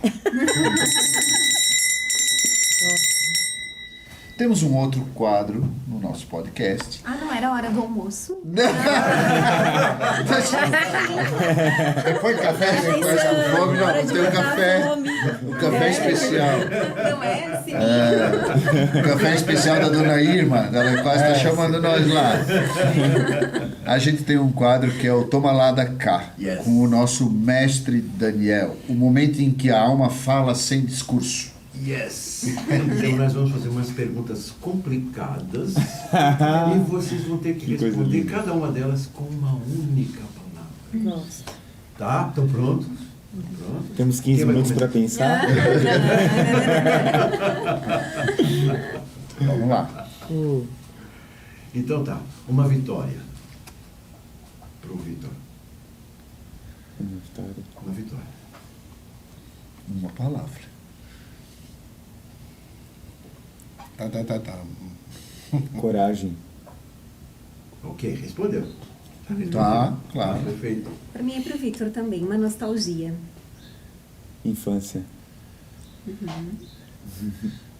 Temos um outro quadro no nosso podcast. Ah, não era hora do almoço? Depois do café, você começa com fome, não, tem o café. O café especial. Não é assim? O café especial da Dona Irma, ela quase está chamando nós lá. A gente tem um quadro que é o Toma Lá da Cá, com o nosso mestre Daniel. O momento em que a alma fala sem discurso. Yes! Então nós vamos fazer umas perguntas complicadas e vocês vão ter que responder cada uma delas com uma única palavra. Gosto. Tá? Estão prontos? Pronto. Temos 15 minutos para pensar. Vamos lá. Então tá, uma vitória. Pro Vitor. Uma vitória. Uma palavra. Tá. Coragem. Ok, respondeu. Tá, claro. Perfeito. Para mim é pro Vitor também, uma nostalgia. Infância.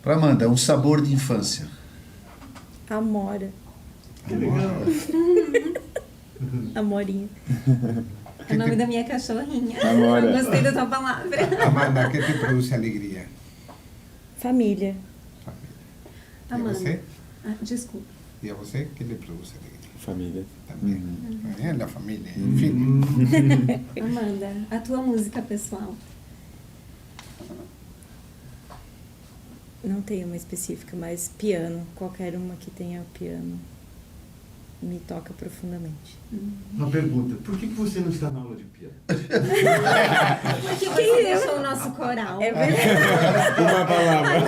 Para Amanda, um sabor de infância. Amora. Que legal. Amorinha. É o nome da minha cachorrinha. Amora. Gostei da tua palavra. Amanda, ¿qué te produce alegría? Família. ¿Y a você? Ah, desculpa. ¿Y a você qué le produce alegría? Família. También. La familia, en fin. Amanda, a tua música pessoal. Não tem uma específica, mas piano. Qualquer uma que tenha piano me toca profundamente. Uma pergunta, por que você não está na aula de piano? Porque você deixou o nosso coral. É verdade. Uma palavra.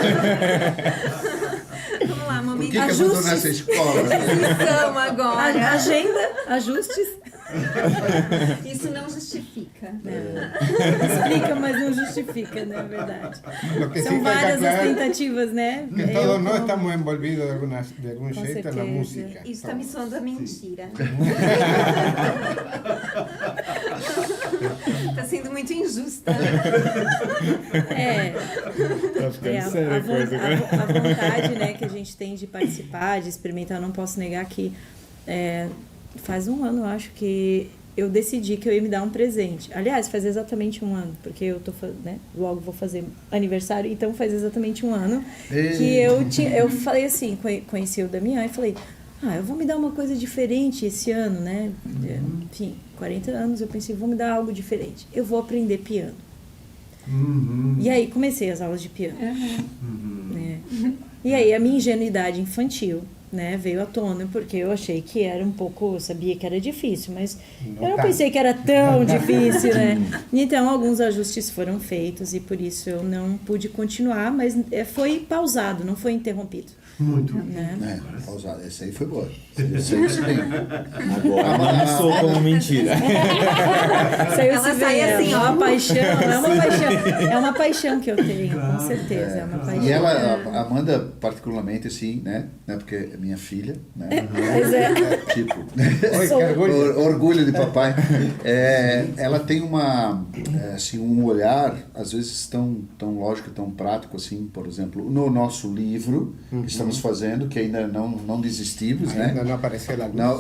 Vamos lá, Por momento. que abandonou essa escola? Discussão agora. Agenda, ajustes. Isso não justifica. Explica, mas não justifica, né? É verdade. Lo que sí São está várias as claro tentativas, né? que todos nós estamos envolvidos de algum Com jeito na certeza. música. Isso está me soando a mentira. Está sendo muito injusta. Tá ficando séria a coisa, né? A vontade, né, que a gente tem de participar, de experimentar. Eu não posso negar que faz um ano, eu acho, que eu decidi que eu ia me dar um presente. Aliás, faz exatamente um ano, porque eu tô, né, logo vou fazer aniversário, então faz exatamente um ano que eu falei assim, conheci o Damião e falei, eu vou me dar uma coisa diferente esse ano, né? Enfim, 40 anos, eu pensei, vou me dar algo diferente. Eu vou aprender piano. E aí comecei as aulas de piano. Né? E aí a minha ingenuidade infantil, né, veio à tona, porque eu achei que era um pouco, eu sabia que era difícil, mas eu não pensei que era tão difícil, né? Então alguns ajustes foram feitos e por isso eu não pude continuar, mas foi pausado, não foi interrompido. Muito. Né? Pausada. Essa aí foi boa. Essa aí se bem. Agora começou como mentira. Ela sai assim, é ó. uma paixão, é uma paixão que eu tenho, com certeza, é uma paixão. E ela, a Amanda, particularmente, assim, né? Porque é minha filha, né? Mas Tipo, Ai, que orgulho. orgulho de papai. Ela tem assim, um olhar, às vezes, tão lógico, tão prático, assim, por exemplo, no nosso livro que estamos fazendo, que ainda não desistimos, né? Ainda não apareceu a luz. Não,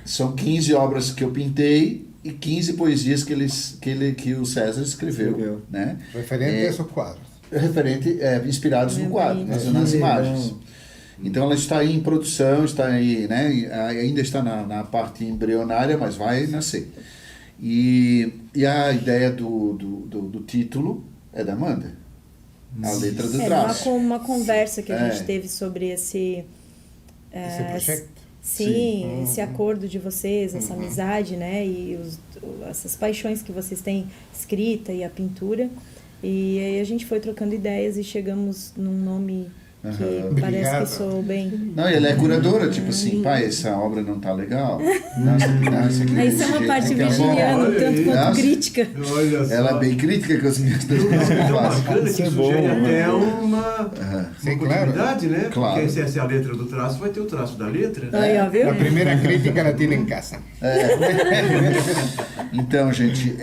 são 15 obras que eu pintei e 15 poesias que o César escreveu, né? Referente a esos quadros. Inspirados no quadro, nas imagens. Então ela está aí em produção, está aí, né? Ainda está na parte embrionária, mas vai nascer. E a ideia do título é da Amanda. A letra do traço. Uma conversa que a gente teve sobre esse projeto. Sim, esse acordo de vocês, essa amizade, né? E essas paixões que vocês têm, escrita e a pintura. E aí a gente foi trocando ideias e chegamos num nome que parece que soou bem. Não, e ela é curadora, tipo assim, pai, essa obra não tá legal. Isso é uma parte virginiana, tanto quanto crítica. Olha só. Ela é bem crítica com as minhas coisas que eu Então, faço. bacana que sugere até uma Sim, continuidade, né? Claro. Porque se essa é a letra do traço, vai ter o traço da letra. Aí, ó, viu? La primera crítica la tiene en casa. Então, gente,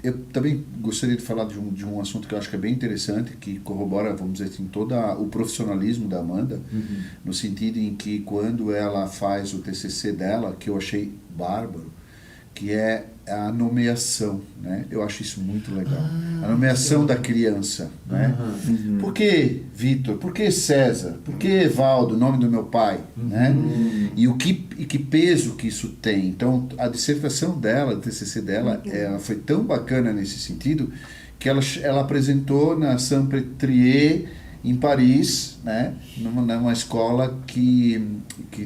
eu também gostaria de falar de um assunto que eu acho que é bem interessante, que corrobora, vamos dizer assim, todo o profissionalismo da Amanda, no sentido em que quando ela faz o TCC dela, que eu achei bárbaro, que é a nomeação, né? Eu acho isso muito legal. A nomeação da criança, né? Por que Vitor? Por que César? Por que Evaldo, nome do meu pai, né? E que peso que isso tem. Então, a dissertação dela, o TCC dela, ela foi tão bacana nesse sentido que ela apresentou na Saint-Pétrier, em Paris, né? Numa escola que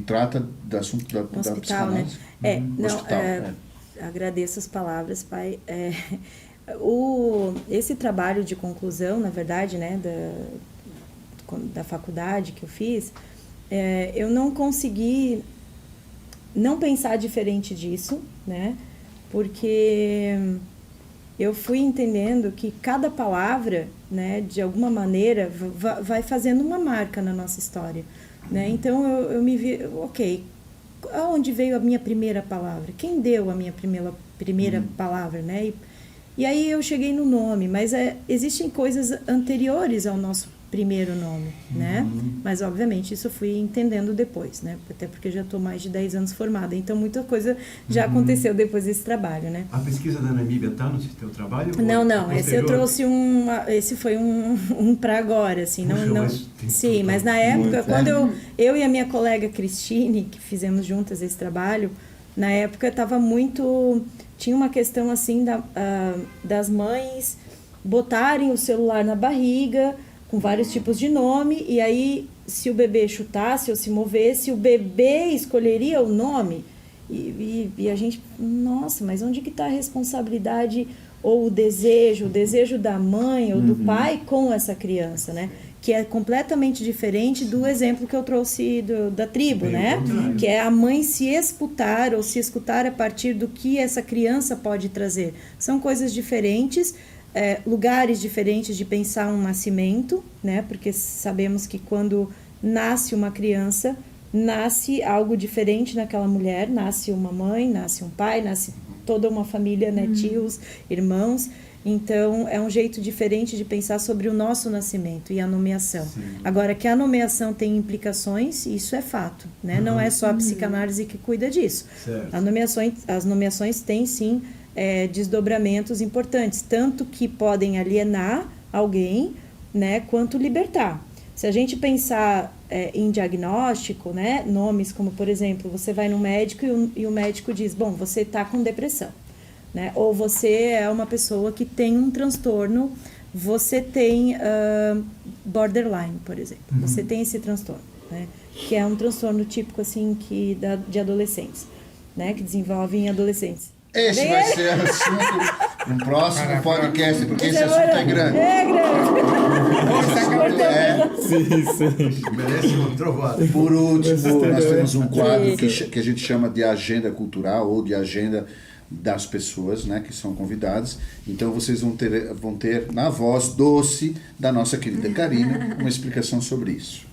trata do assunto da psicanálise. Né? Hospital, Agradeço as palavras, pai. Esse trabalho de conclusão, na verdade, né, da faculdade que eu fiz, eu não consegui não pensar diferente disso, né? Porque eu fui entendendo que cada palavra, né, de alguma maneira, vai fazendo uma marca na nossa história, né? Então eu me vi, ok, aonde veio a minha primeira palavra? Quem deu a minha primeira palavra, né? E aí eu cheguei no nome, mas existem coisas anteriores ao nosso primeiro nome, né? Mas, obviamente, isso eu fui entendendo depois, né? Até porque já estou mais de 10 anos formada, então muita coisa já aconteceu depois desse trabalho, né? A pesquisa da Namíbia está no seu trabalho? Não, esse eu trouxe esse foi um para agora, assim, sim, mas na época, quando eu e a minha colega Cristine, que fizemos juntas esse trabalho, na época tinha uma questão assim das mães botarem o celular na barriga com vários tipos de nome, e aí se o bebê chutasse ou se movesse, o bebê escolheria o nome. E a gente, nossa, mas onde que está a responsabilidade ou o desejo da mãe ou do pai com essa criança, né? Que é completamente diferente do exemplo que eu trouxe da tribo, né? Que é a mãe se escutar ou se escutar a partir do que essa criança pode trazer. São coisas diferentes, lugares diferentes de pensar um nascimento, né? Porque sabemos que quando nasce uma criança, nasce algo diferente naquela mulher, nasce uma mãe, nasce um pai, nasce toda uma família, né? Tios, irmãos. Então, é um jeito diferente de pensar sobre o nosso nascimento e a nomeação. Sim. Agora, que a nomeação tem implicações, isso é fato, né? Não é só a psicanálise que cuida disso. As nomeações têm, sim, desdobramentos importantes, tanto que podem alienar alguém, né, quanto libertar. Se a gente pensar em diagnóstico, né, nomes como, por exemplo, você vai no médico e o médico diz, bom, você está com depressão. Né? Ou você é uma pessoa que tem um transtorno, você tem borderline, por exemplo. Você tem esse transtorno, né? Que é um transtorno típico assim, de adolescentes, né? Que desenvolve em adolescentes. Esse vai ser assunto no próximo podcast, porque esse assunto é grande. É grande. Sim. Merece um trovado. Por último, nós temos um quadro que a gente chama de agenda cultural ou de agenda das pessoas, né, que são convidadas. Então vocês vão ter na voz doce da nossa querida Karina uma explicação sobre isso.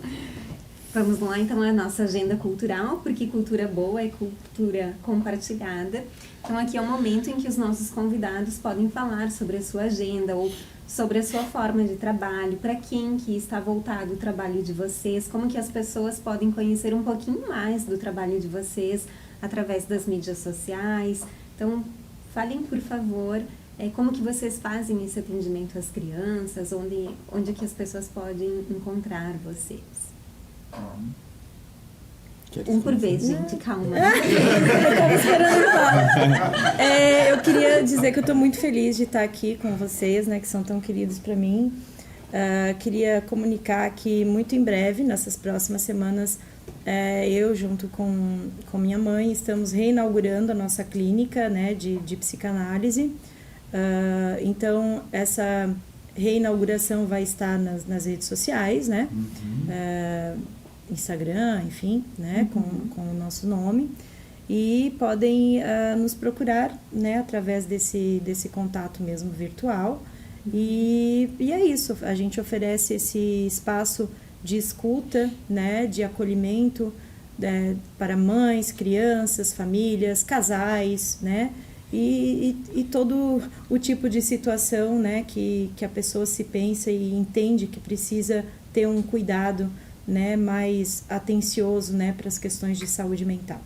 Vamos lá, então, a nossa agenda cultural, porque cultura boa é cultura compartilhada. Então, aqui é o momento em que os nossos convidados podem falar sobre a sua agenda ou sobre a sua forma de trabalho, para quem que está voltado o trabalho de vocês, como que as pessoas podem conhecer um pouquinho mais do trabalho de vocês através das mídias sociais. Então, falem, por favor, como que vocês fazem esse atendimento às crianças, onde que as pessoas podem encontrar vocês. Um por vez, gente, calma. Eu tava esperando falar. Eu queria dizer que eu estou muito feliz de estar aqui com vocês, né, que são tão queridos para mim. Queria comunicar que muito em breve, nessas próximas semanas, eu junto com minha mãe estamos reinaugurando a nossa clínica, né, de psicanálise. Então, essa reinauguração vai estar nas redes sociais, né? Instagram, enfim, né, com o nosso nome, e podem nos procurar, né, através desse contato mesmo virtual, e é isso, a gente oferece esse espaço de escuta, né, de acolhimento para mães, crianças, famílias, casais, né, e todo o tipo de situação, né, que a pessoa se pensa e entende que precisa ter um cuidado, né, mais atencioso, né, para as questões de saúde mental.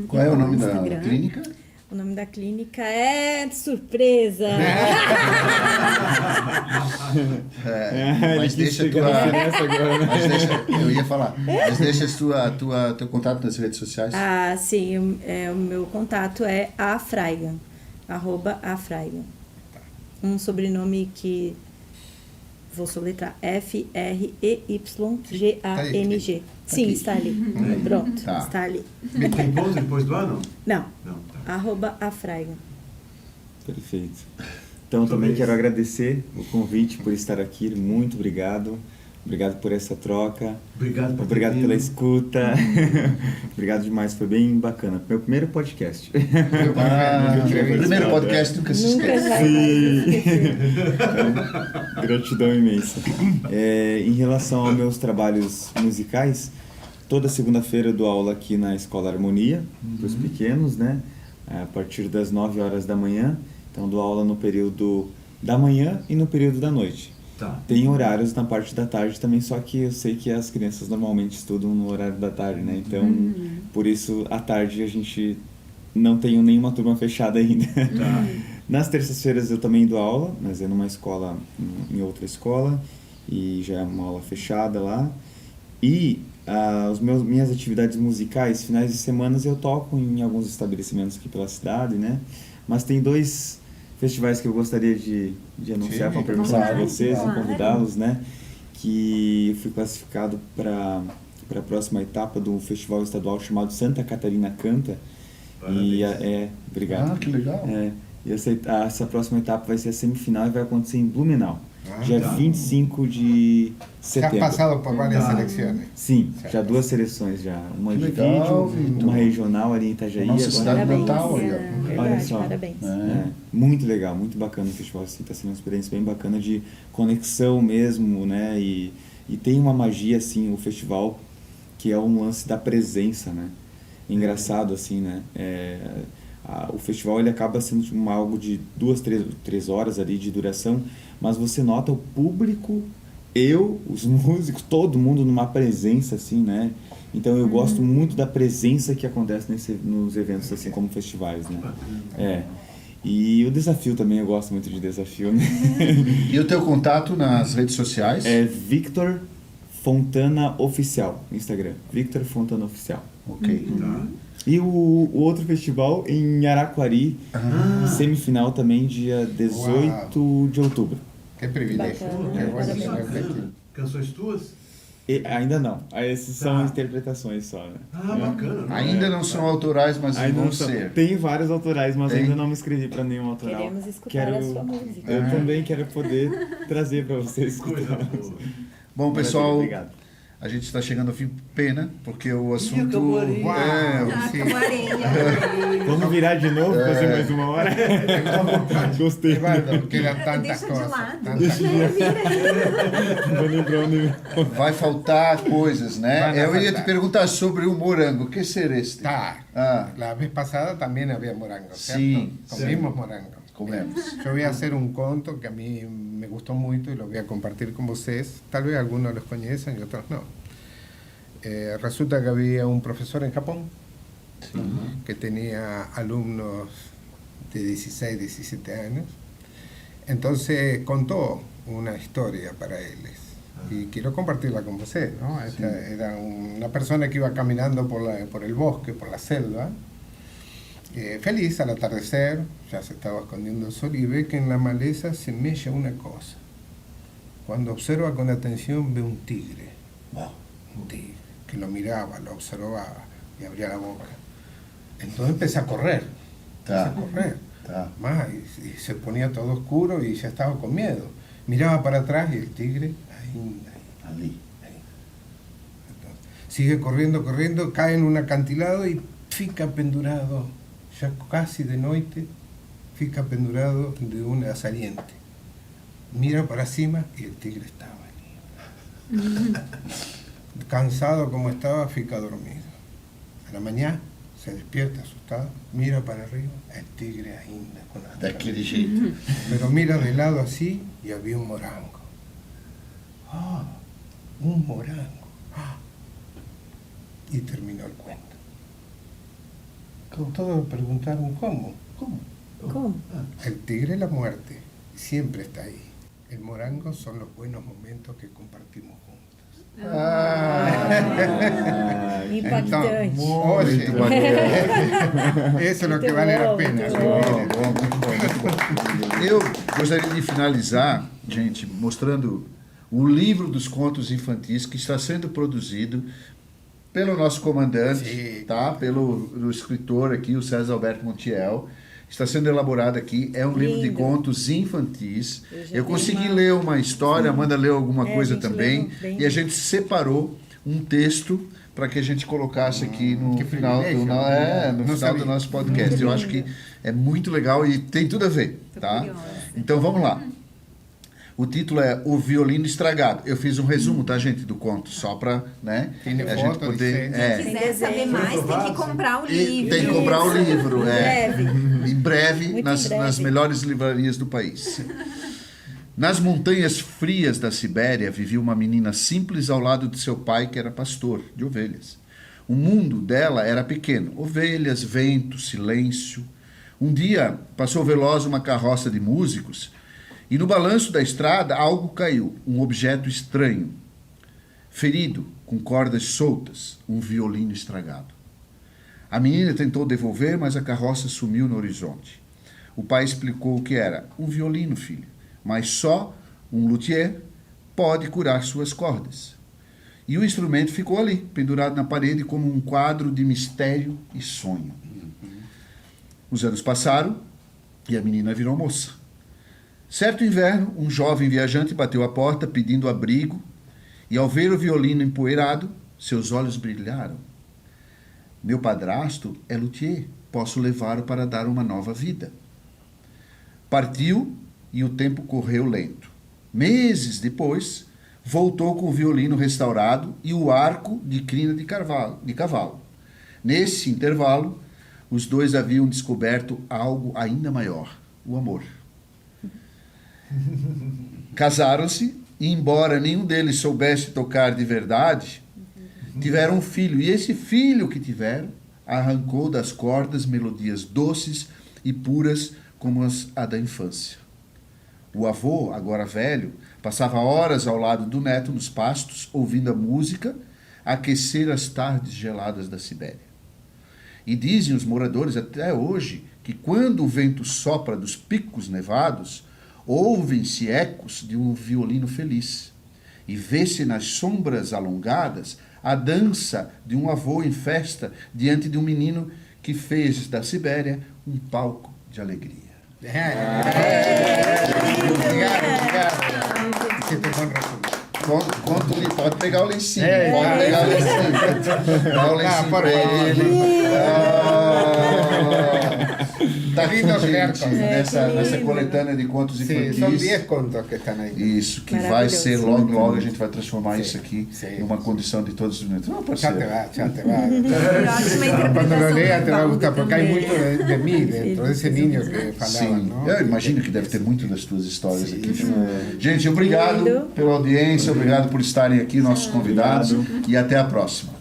Qual é o nome da clínica? O nome da clínica é surpresa. Mas deixa eu ia falar. Mas deixa teu contato nas redes sociais. Sim, o meu contato é @afraigan. Um sobrenome que vou soletrar, Freygang. Sim, está ali. Pronto, está ali. Tem ponto depois do ano? Não. Tá. @afraigan. Perfeito. Então, também quero agradecer o convite por estar aqui. Muito obrigado. Obrigado por essa troca. Obrigado pela escuta. Obrigado demais, foi bem bacana. Meu primeiro podcast. Primeiro podcast nunca se esquece. Gratidão imensa. Em relação aos meus trabalhos musicais, toda segunda-feira eu dou aula aqui na Escola Harmonia, para os pequenos, né? A partir das 9 horas da manhã. Então, dou aula no período da manhã e no período da noite. Tá. Tem horários na parte da tarde também, só que eu sei que as crianças normalmente estudam no horário da tarde, né? Então, por isso, à tarde a gente não tem nenhuma turma fechada ainda. Tá. Nas terças-feiras eu também dou aula, mas é numa escola, em outra escola, e já é uma aula fechada lá. E minhas atividades musicais, finais de semana eu toco em alguns estabelecimentos aqui pela cidade, né? Mas tem 2 festivais que eu gostaria de anunciar com a permissão de vocês e convidá-los, né? Que eu fui classificado para a próxima etapa do festival estadual chamado Santa Catarina Canta. Parabéns. Obrigado. Que legal. E essa próxima etapa vai ser a semifinal e vai acontecer em Blumenau. Dia 25 de setembro. Já has passado por várias seleções? Sim, já 2 seleções já. Uma Que de legal, vídeo, Vitor. uma regional ali em Itajaí. Nossa cidade Parabéns. natal, olha. Verdade, Olha só. parabéns. Muito legal, muito bacana o festival, assim, tá sendo uma experiência bem bacana de conexão mesmo, né, e tem uma magia, assim, o festival, que é um lance da presença, né, engraçado, assim, né, o festival, ele acaba sendo algo de 2, 3 horas ali de duração, mas você nota o público, os músicos, todo mundo numa presença, assim, né, então eu gosto muito da presença que acontece nos eventos, assim, como festivais, né, E o desafio também, eu gosto muito de desafio, né? E o teu contato nas redes sociais? É Victor Fontana Oficial, no Instagram. Victor Fontana Oficial. Ok. E o outro festival em Araquari, semifinal também, dia 18 de outubro. Que privilégio. Bacana, Que bom parabéns. estar aqui. Canções tuas? Ainda não. Essas são interpretações só, né? Bacana. Não Ainda não são autorais, mas Ainda vão não são. ser. Tem vários autorais, mas Tem? ainda não me inscrevi para nenhum autoral. Queremos escutar a sua música. Eu também quero poder trazer para vocês Coisa escutar. boa. Bom, pessoal, Obrigado. a gente está chegando ao fim. Pena, porque o assunto... acabou a areia. Sí. Como areia. Vamos virar de novo, fazer mais uma hora? Gostei. Eduardo, quedan tantas Deixa de cosas. lado. tantas Não vou lembrar onde... Vai faltar coisas, né? Vai Eu ia faltar. te perguntar sobre o morango. Que ser este? Tá. Ah. La vez pasada también había morango, ¿cierto? Sí, Comimos morango. Comemos. Yo voy a hacer un conto que a mí me gustó mucho y lo voy a compartir con ustedes. Tal vez algunos los conocen y otros no. Resulta que había un profesor en Japón que tenía alumnos de 16, 17 años. Entonces contó una historia para ellos y quiero compartirla con ustedes, ¿no? Esta era una persona que iba caminando por el bosque, por la selva, feliz al atardecer, ya se estaba escondiendo el sol y ve que en la maleza se mella una cosa. Cuando observa con atención ve un tigre, un tigre que lo miraba, lo observaba y abría la boca. Entonces empecé a correr, más, y se ponía todo oscuro y ya estaba con miedo. Miraba para atrás y el tigre ahí. Entonces, sigue corriendo, cae en un acantilado y fica pendurado, ya casi de noche, fica pendurado de una saliente. Mira para cima y el tigre estaba allí. Cansado como estaba, fica dormido. A la mañana se despierta asustado, mira para arriba, el tigre ainda con las Daquele jeito. pero mira de lado así y había un morango. Un morango. Y terminó el cuento. Todos preguntaron ¿cómo? Como? El tigre es la muerte, siempre está ahí. El morango son los buenos momentos que compartimos juntos. Impactante. Oye, Muito bacana. eso es lo que Muito vale la bom, pena. muito ¿sí? bom. Muito bom. Eu gostaria de finalizar, gente, mostrando o livro dos contos infantis que está sendo produzido pelo nosso comandante, Sim. tá? Pelo escritor aqui, o César Alberto Montiel. Está sendo elaborado aqui, é um livro de Lindo. contos infantis. Eu já Eu vi consegui uma- ler uma história, Amanda leu alguma É, coisa a gente também, leu bem. e a gente separou um texto para que a gente colocasse aqui no que final, privilégio. no Não final sabia. do nosso podcast. Muito Eu acho que lindo. é muito legal e tem tudo a ver, Tô tá? curiosa. Então vamos lá. O título é O Violino Estragado. Eu fiz um resumo, tá, gente, do conto, só para, né, Tem a gente foto, poder... desenho. Se quiser saber mais, tem que comprar o E livro. tem que comprar o livro, Breve. em breve, Muito nas, em breve. nas melhores livrarias do país. Nas montanhas frias da Sibéria vivia uma menina simples ao lado de seu pai, que era pastor de ovelhas. O mundo dela era pequeno: ovelhas, vento, silêncio. Um dia passou veloz uma carroça de músicos e no balanço da estrada algo caiu, um objeto estranho. Ferido, com cordas soltas, um violino estragado. A menina tentou devolver, mas a carroça sumiu no horizonte. O pai explicou o que era. Um violino, filho, mas só um luthier pode curar suas cordas. E o instrumento ficou ali, pendurado na parede como um quadro de mistério e sonho. Os anos passaram e a menina virou moça. Certo inverno, um jovem viajante bateu à porta pedindo abrigo e, ao ver o violino empoeirado, seus olhos brilharam. Meu padrasto é luthier, posso levá-lo para dar uma nova vida. Partiu e o tempo correu lento. Meses depois, voltou com o violino restaurado e o arco de crina de cavalo. Nesse intervalo, os dois haviam descoberto algo ainda maior: o amor. Casaram-se e, embora nenhum deles soubesse tocar de verdade, tiveram um filho. E esse filho que tiveram arrancou das cordas melodias doces e puras como a da infância. O avô, agora velho, passava horas ao lado do neto nos pastos, ouvindo a música, aquecer as tardes geladas da Sibéria. E dizem os moradores até hoje que quando o vento sopra dos picos nevados, ouvem-se ecos de um violino feliz. e vê-se nas sombras alongadas a dança de um avô em festa diante de um menino que fez da Sibéria um palco de alegria. Conto-lhe, pode pegar o lencinho. Pode pegar o lencinho. Dá o lencinho para ele. Tá aqui, gente, nessa coletânea de contos infantis. São 10 contos que estão aí. Isso, que vai ser logo a gente vai transformar isso aqui numa condição de todos os momentos. Não, já te vai. Quando lo leas te vai gustar, porque há muito de mim dentro desse ninho que falava. Não? Eu imagino que deve ter muito das tuas histórias aqui. Gente, obrigado pela audiência, obrigado por estarem aqui, nossos convidados, e até a próxima.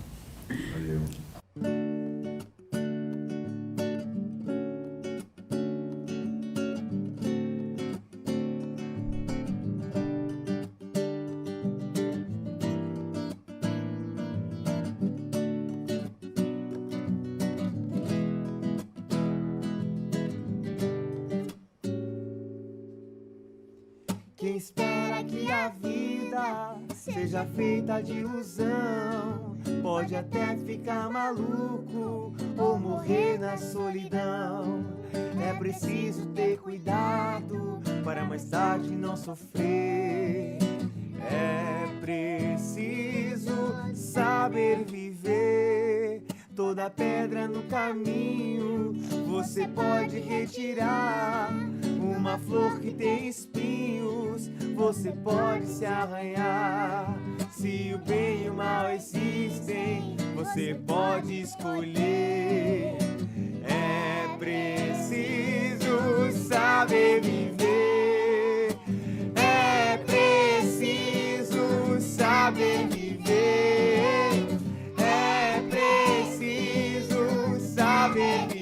Quem espera que a vida seja feita de ilusão pode até ficar maluco ou morrer na solidão. É preciso ter cuidado para mais tarde não sofrer. É preciso saber viver. Toda pedra no caminho você pode retirar. Uma flor que tem espinhos, você pode se arranhar. Se o bem e o mal existem, você pode escolher. É preciso saber viver. É preciso saber viver. É preciso saber viver.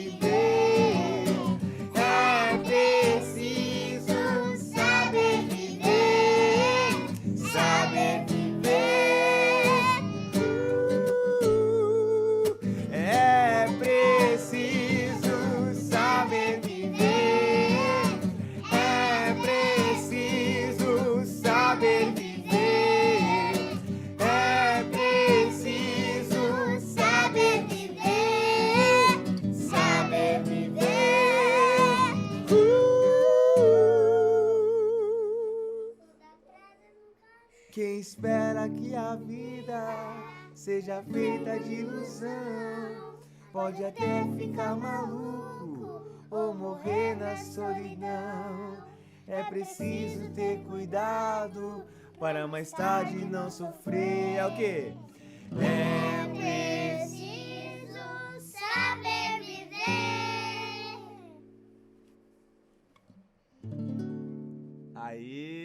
Quem espera que a vida seja feita de ilusão pode até ficar maluco ou morrer na solidão. É preciso ter cuidado para mais tarde não sofrer. É o quê? É preciso saber viver. Aí.